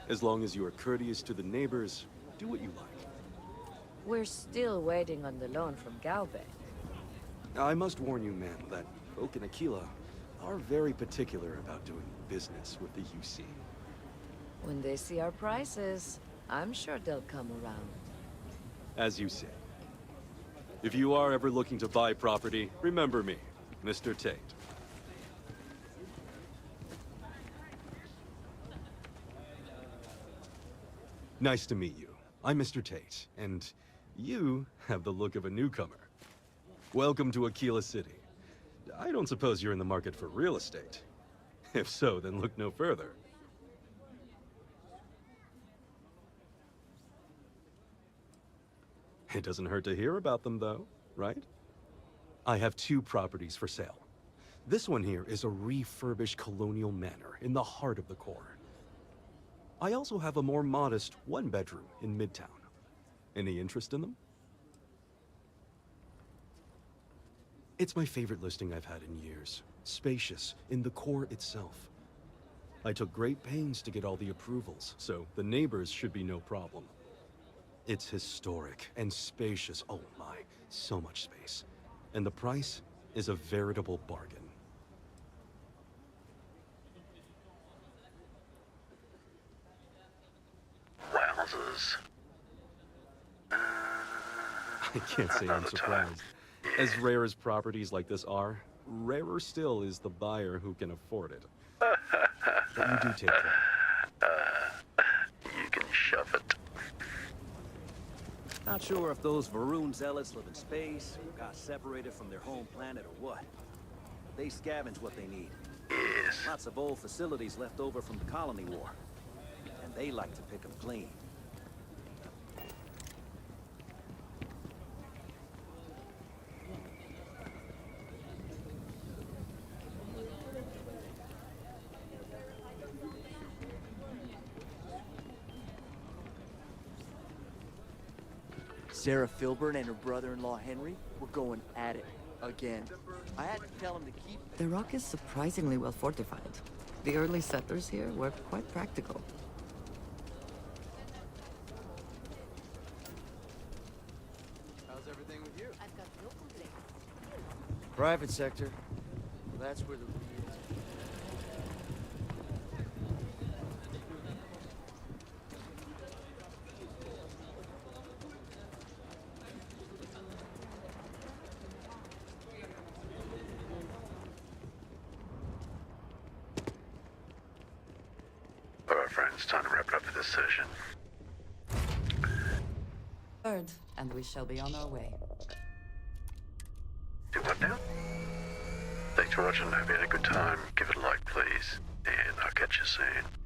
As long as you are courteous to the neighbors, do what you like. We're still waiting on the loan from Galbank. I must warn you, ma'am, that folk in Aquila are very particular about doing business with the UC. When they see our prices, I'm sure they'll come around. As you say. If you are ever looking to buy property, remember me, Mr. Tate. Nice to meet you. I'm Mr. Tate, and you have the look of a newcomer. Welcome to Aquila City. I don't suppose you're in the market for real estate. If so, then look no further. It doesn't hurt to hear about them, though, right? I have 2 properties for sale. This one here is a refurbished colonial manor in the heart of the core. I also have a more modest 1-bedroom in Midtown. Any interest in them? It's my favorite listing I've had in years. Spacious, in the core itself. I took great pains to get all the approvals, so the neighbors should be no problem. It's historic and spacious, oh my, so much space. And the price is a veritable bargain. Wowzers. I can't say I'm surprised. As rare as properties like this are, rarer still is the buyer who can afford it. But you do take care. You can shove it. Not sure if those Varun zealots live in space, or got separated from their home planet, or what. They scavenge what they need. Yes. Lots of old facilities left over from the colony war. And they like to pick them clean. Sarah Filburn and her brother-in-law Henry were going at it again. I had to tell him to keep... The rock is surprisingly well fortified. The early settlers here were quite practical. How's everything with you? I've got no complaints. Private sector. Well, that's where the... Alright friends, time to wrap it up for this session. Third, and we shall be on our way. Do what now? Thanks for watching, hope you had a good time. Give it a like please, and I'll catch you soon.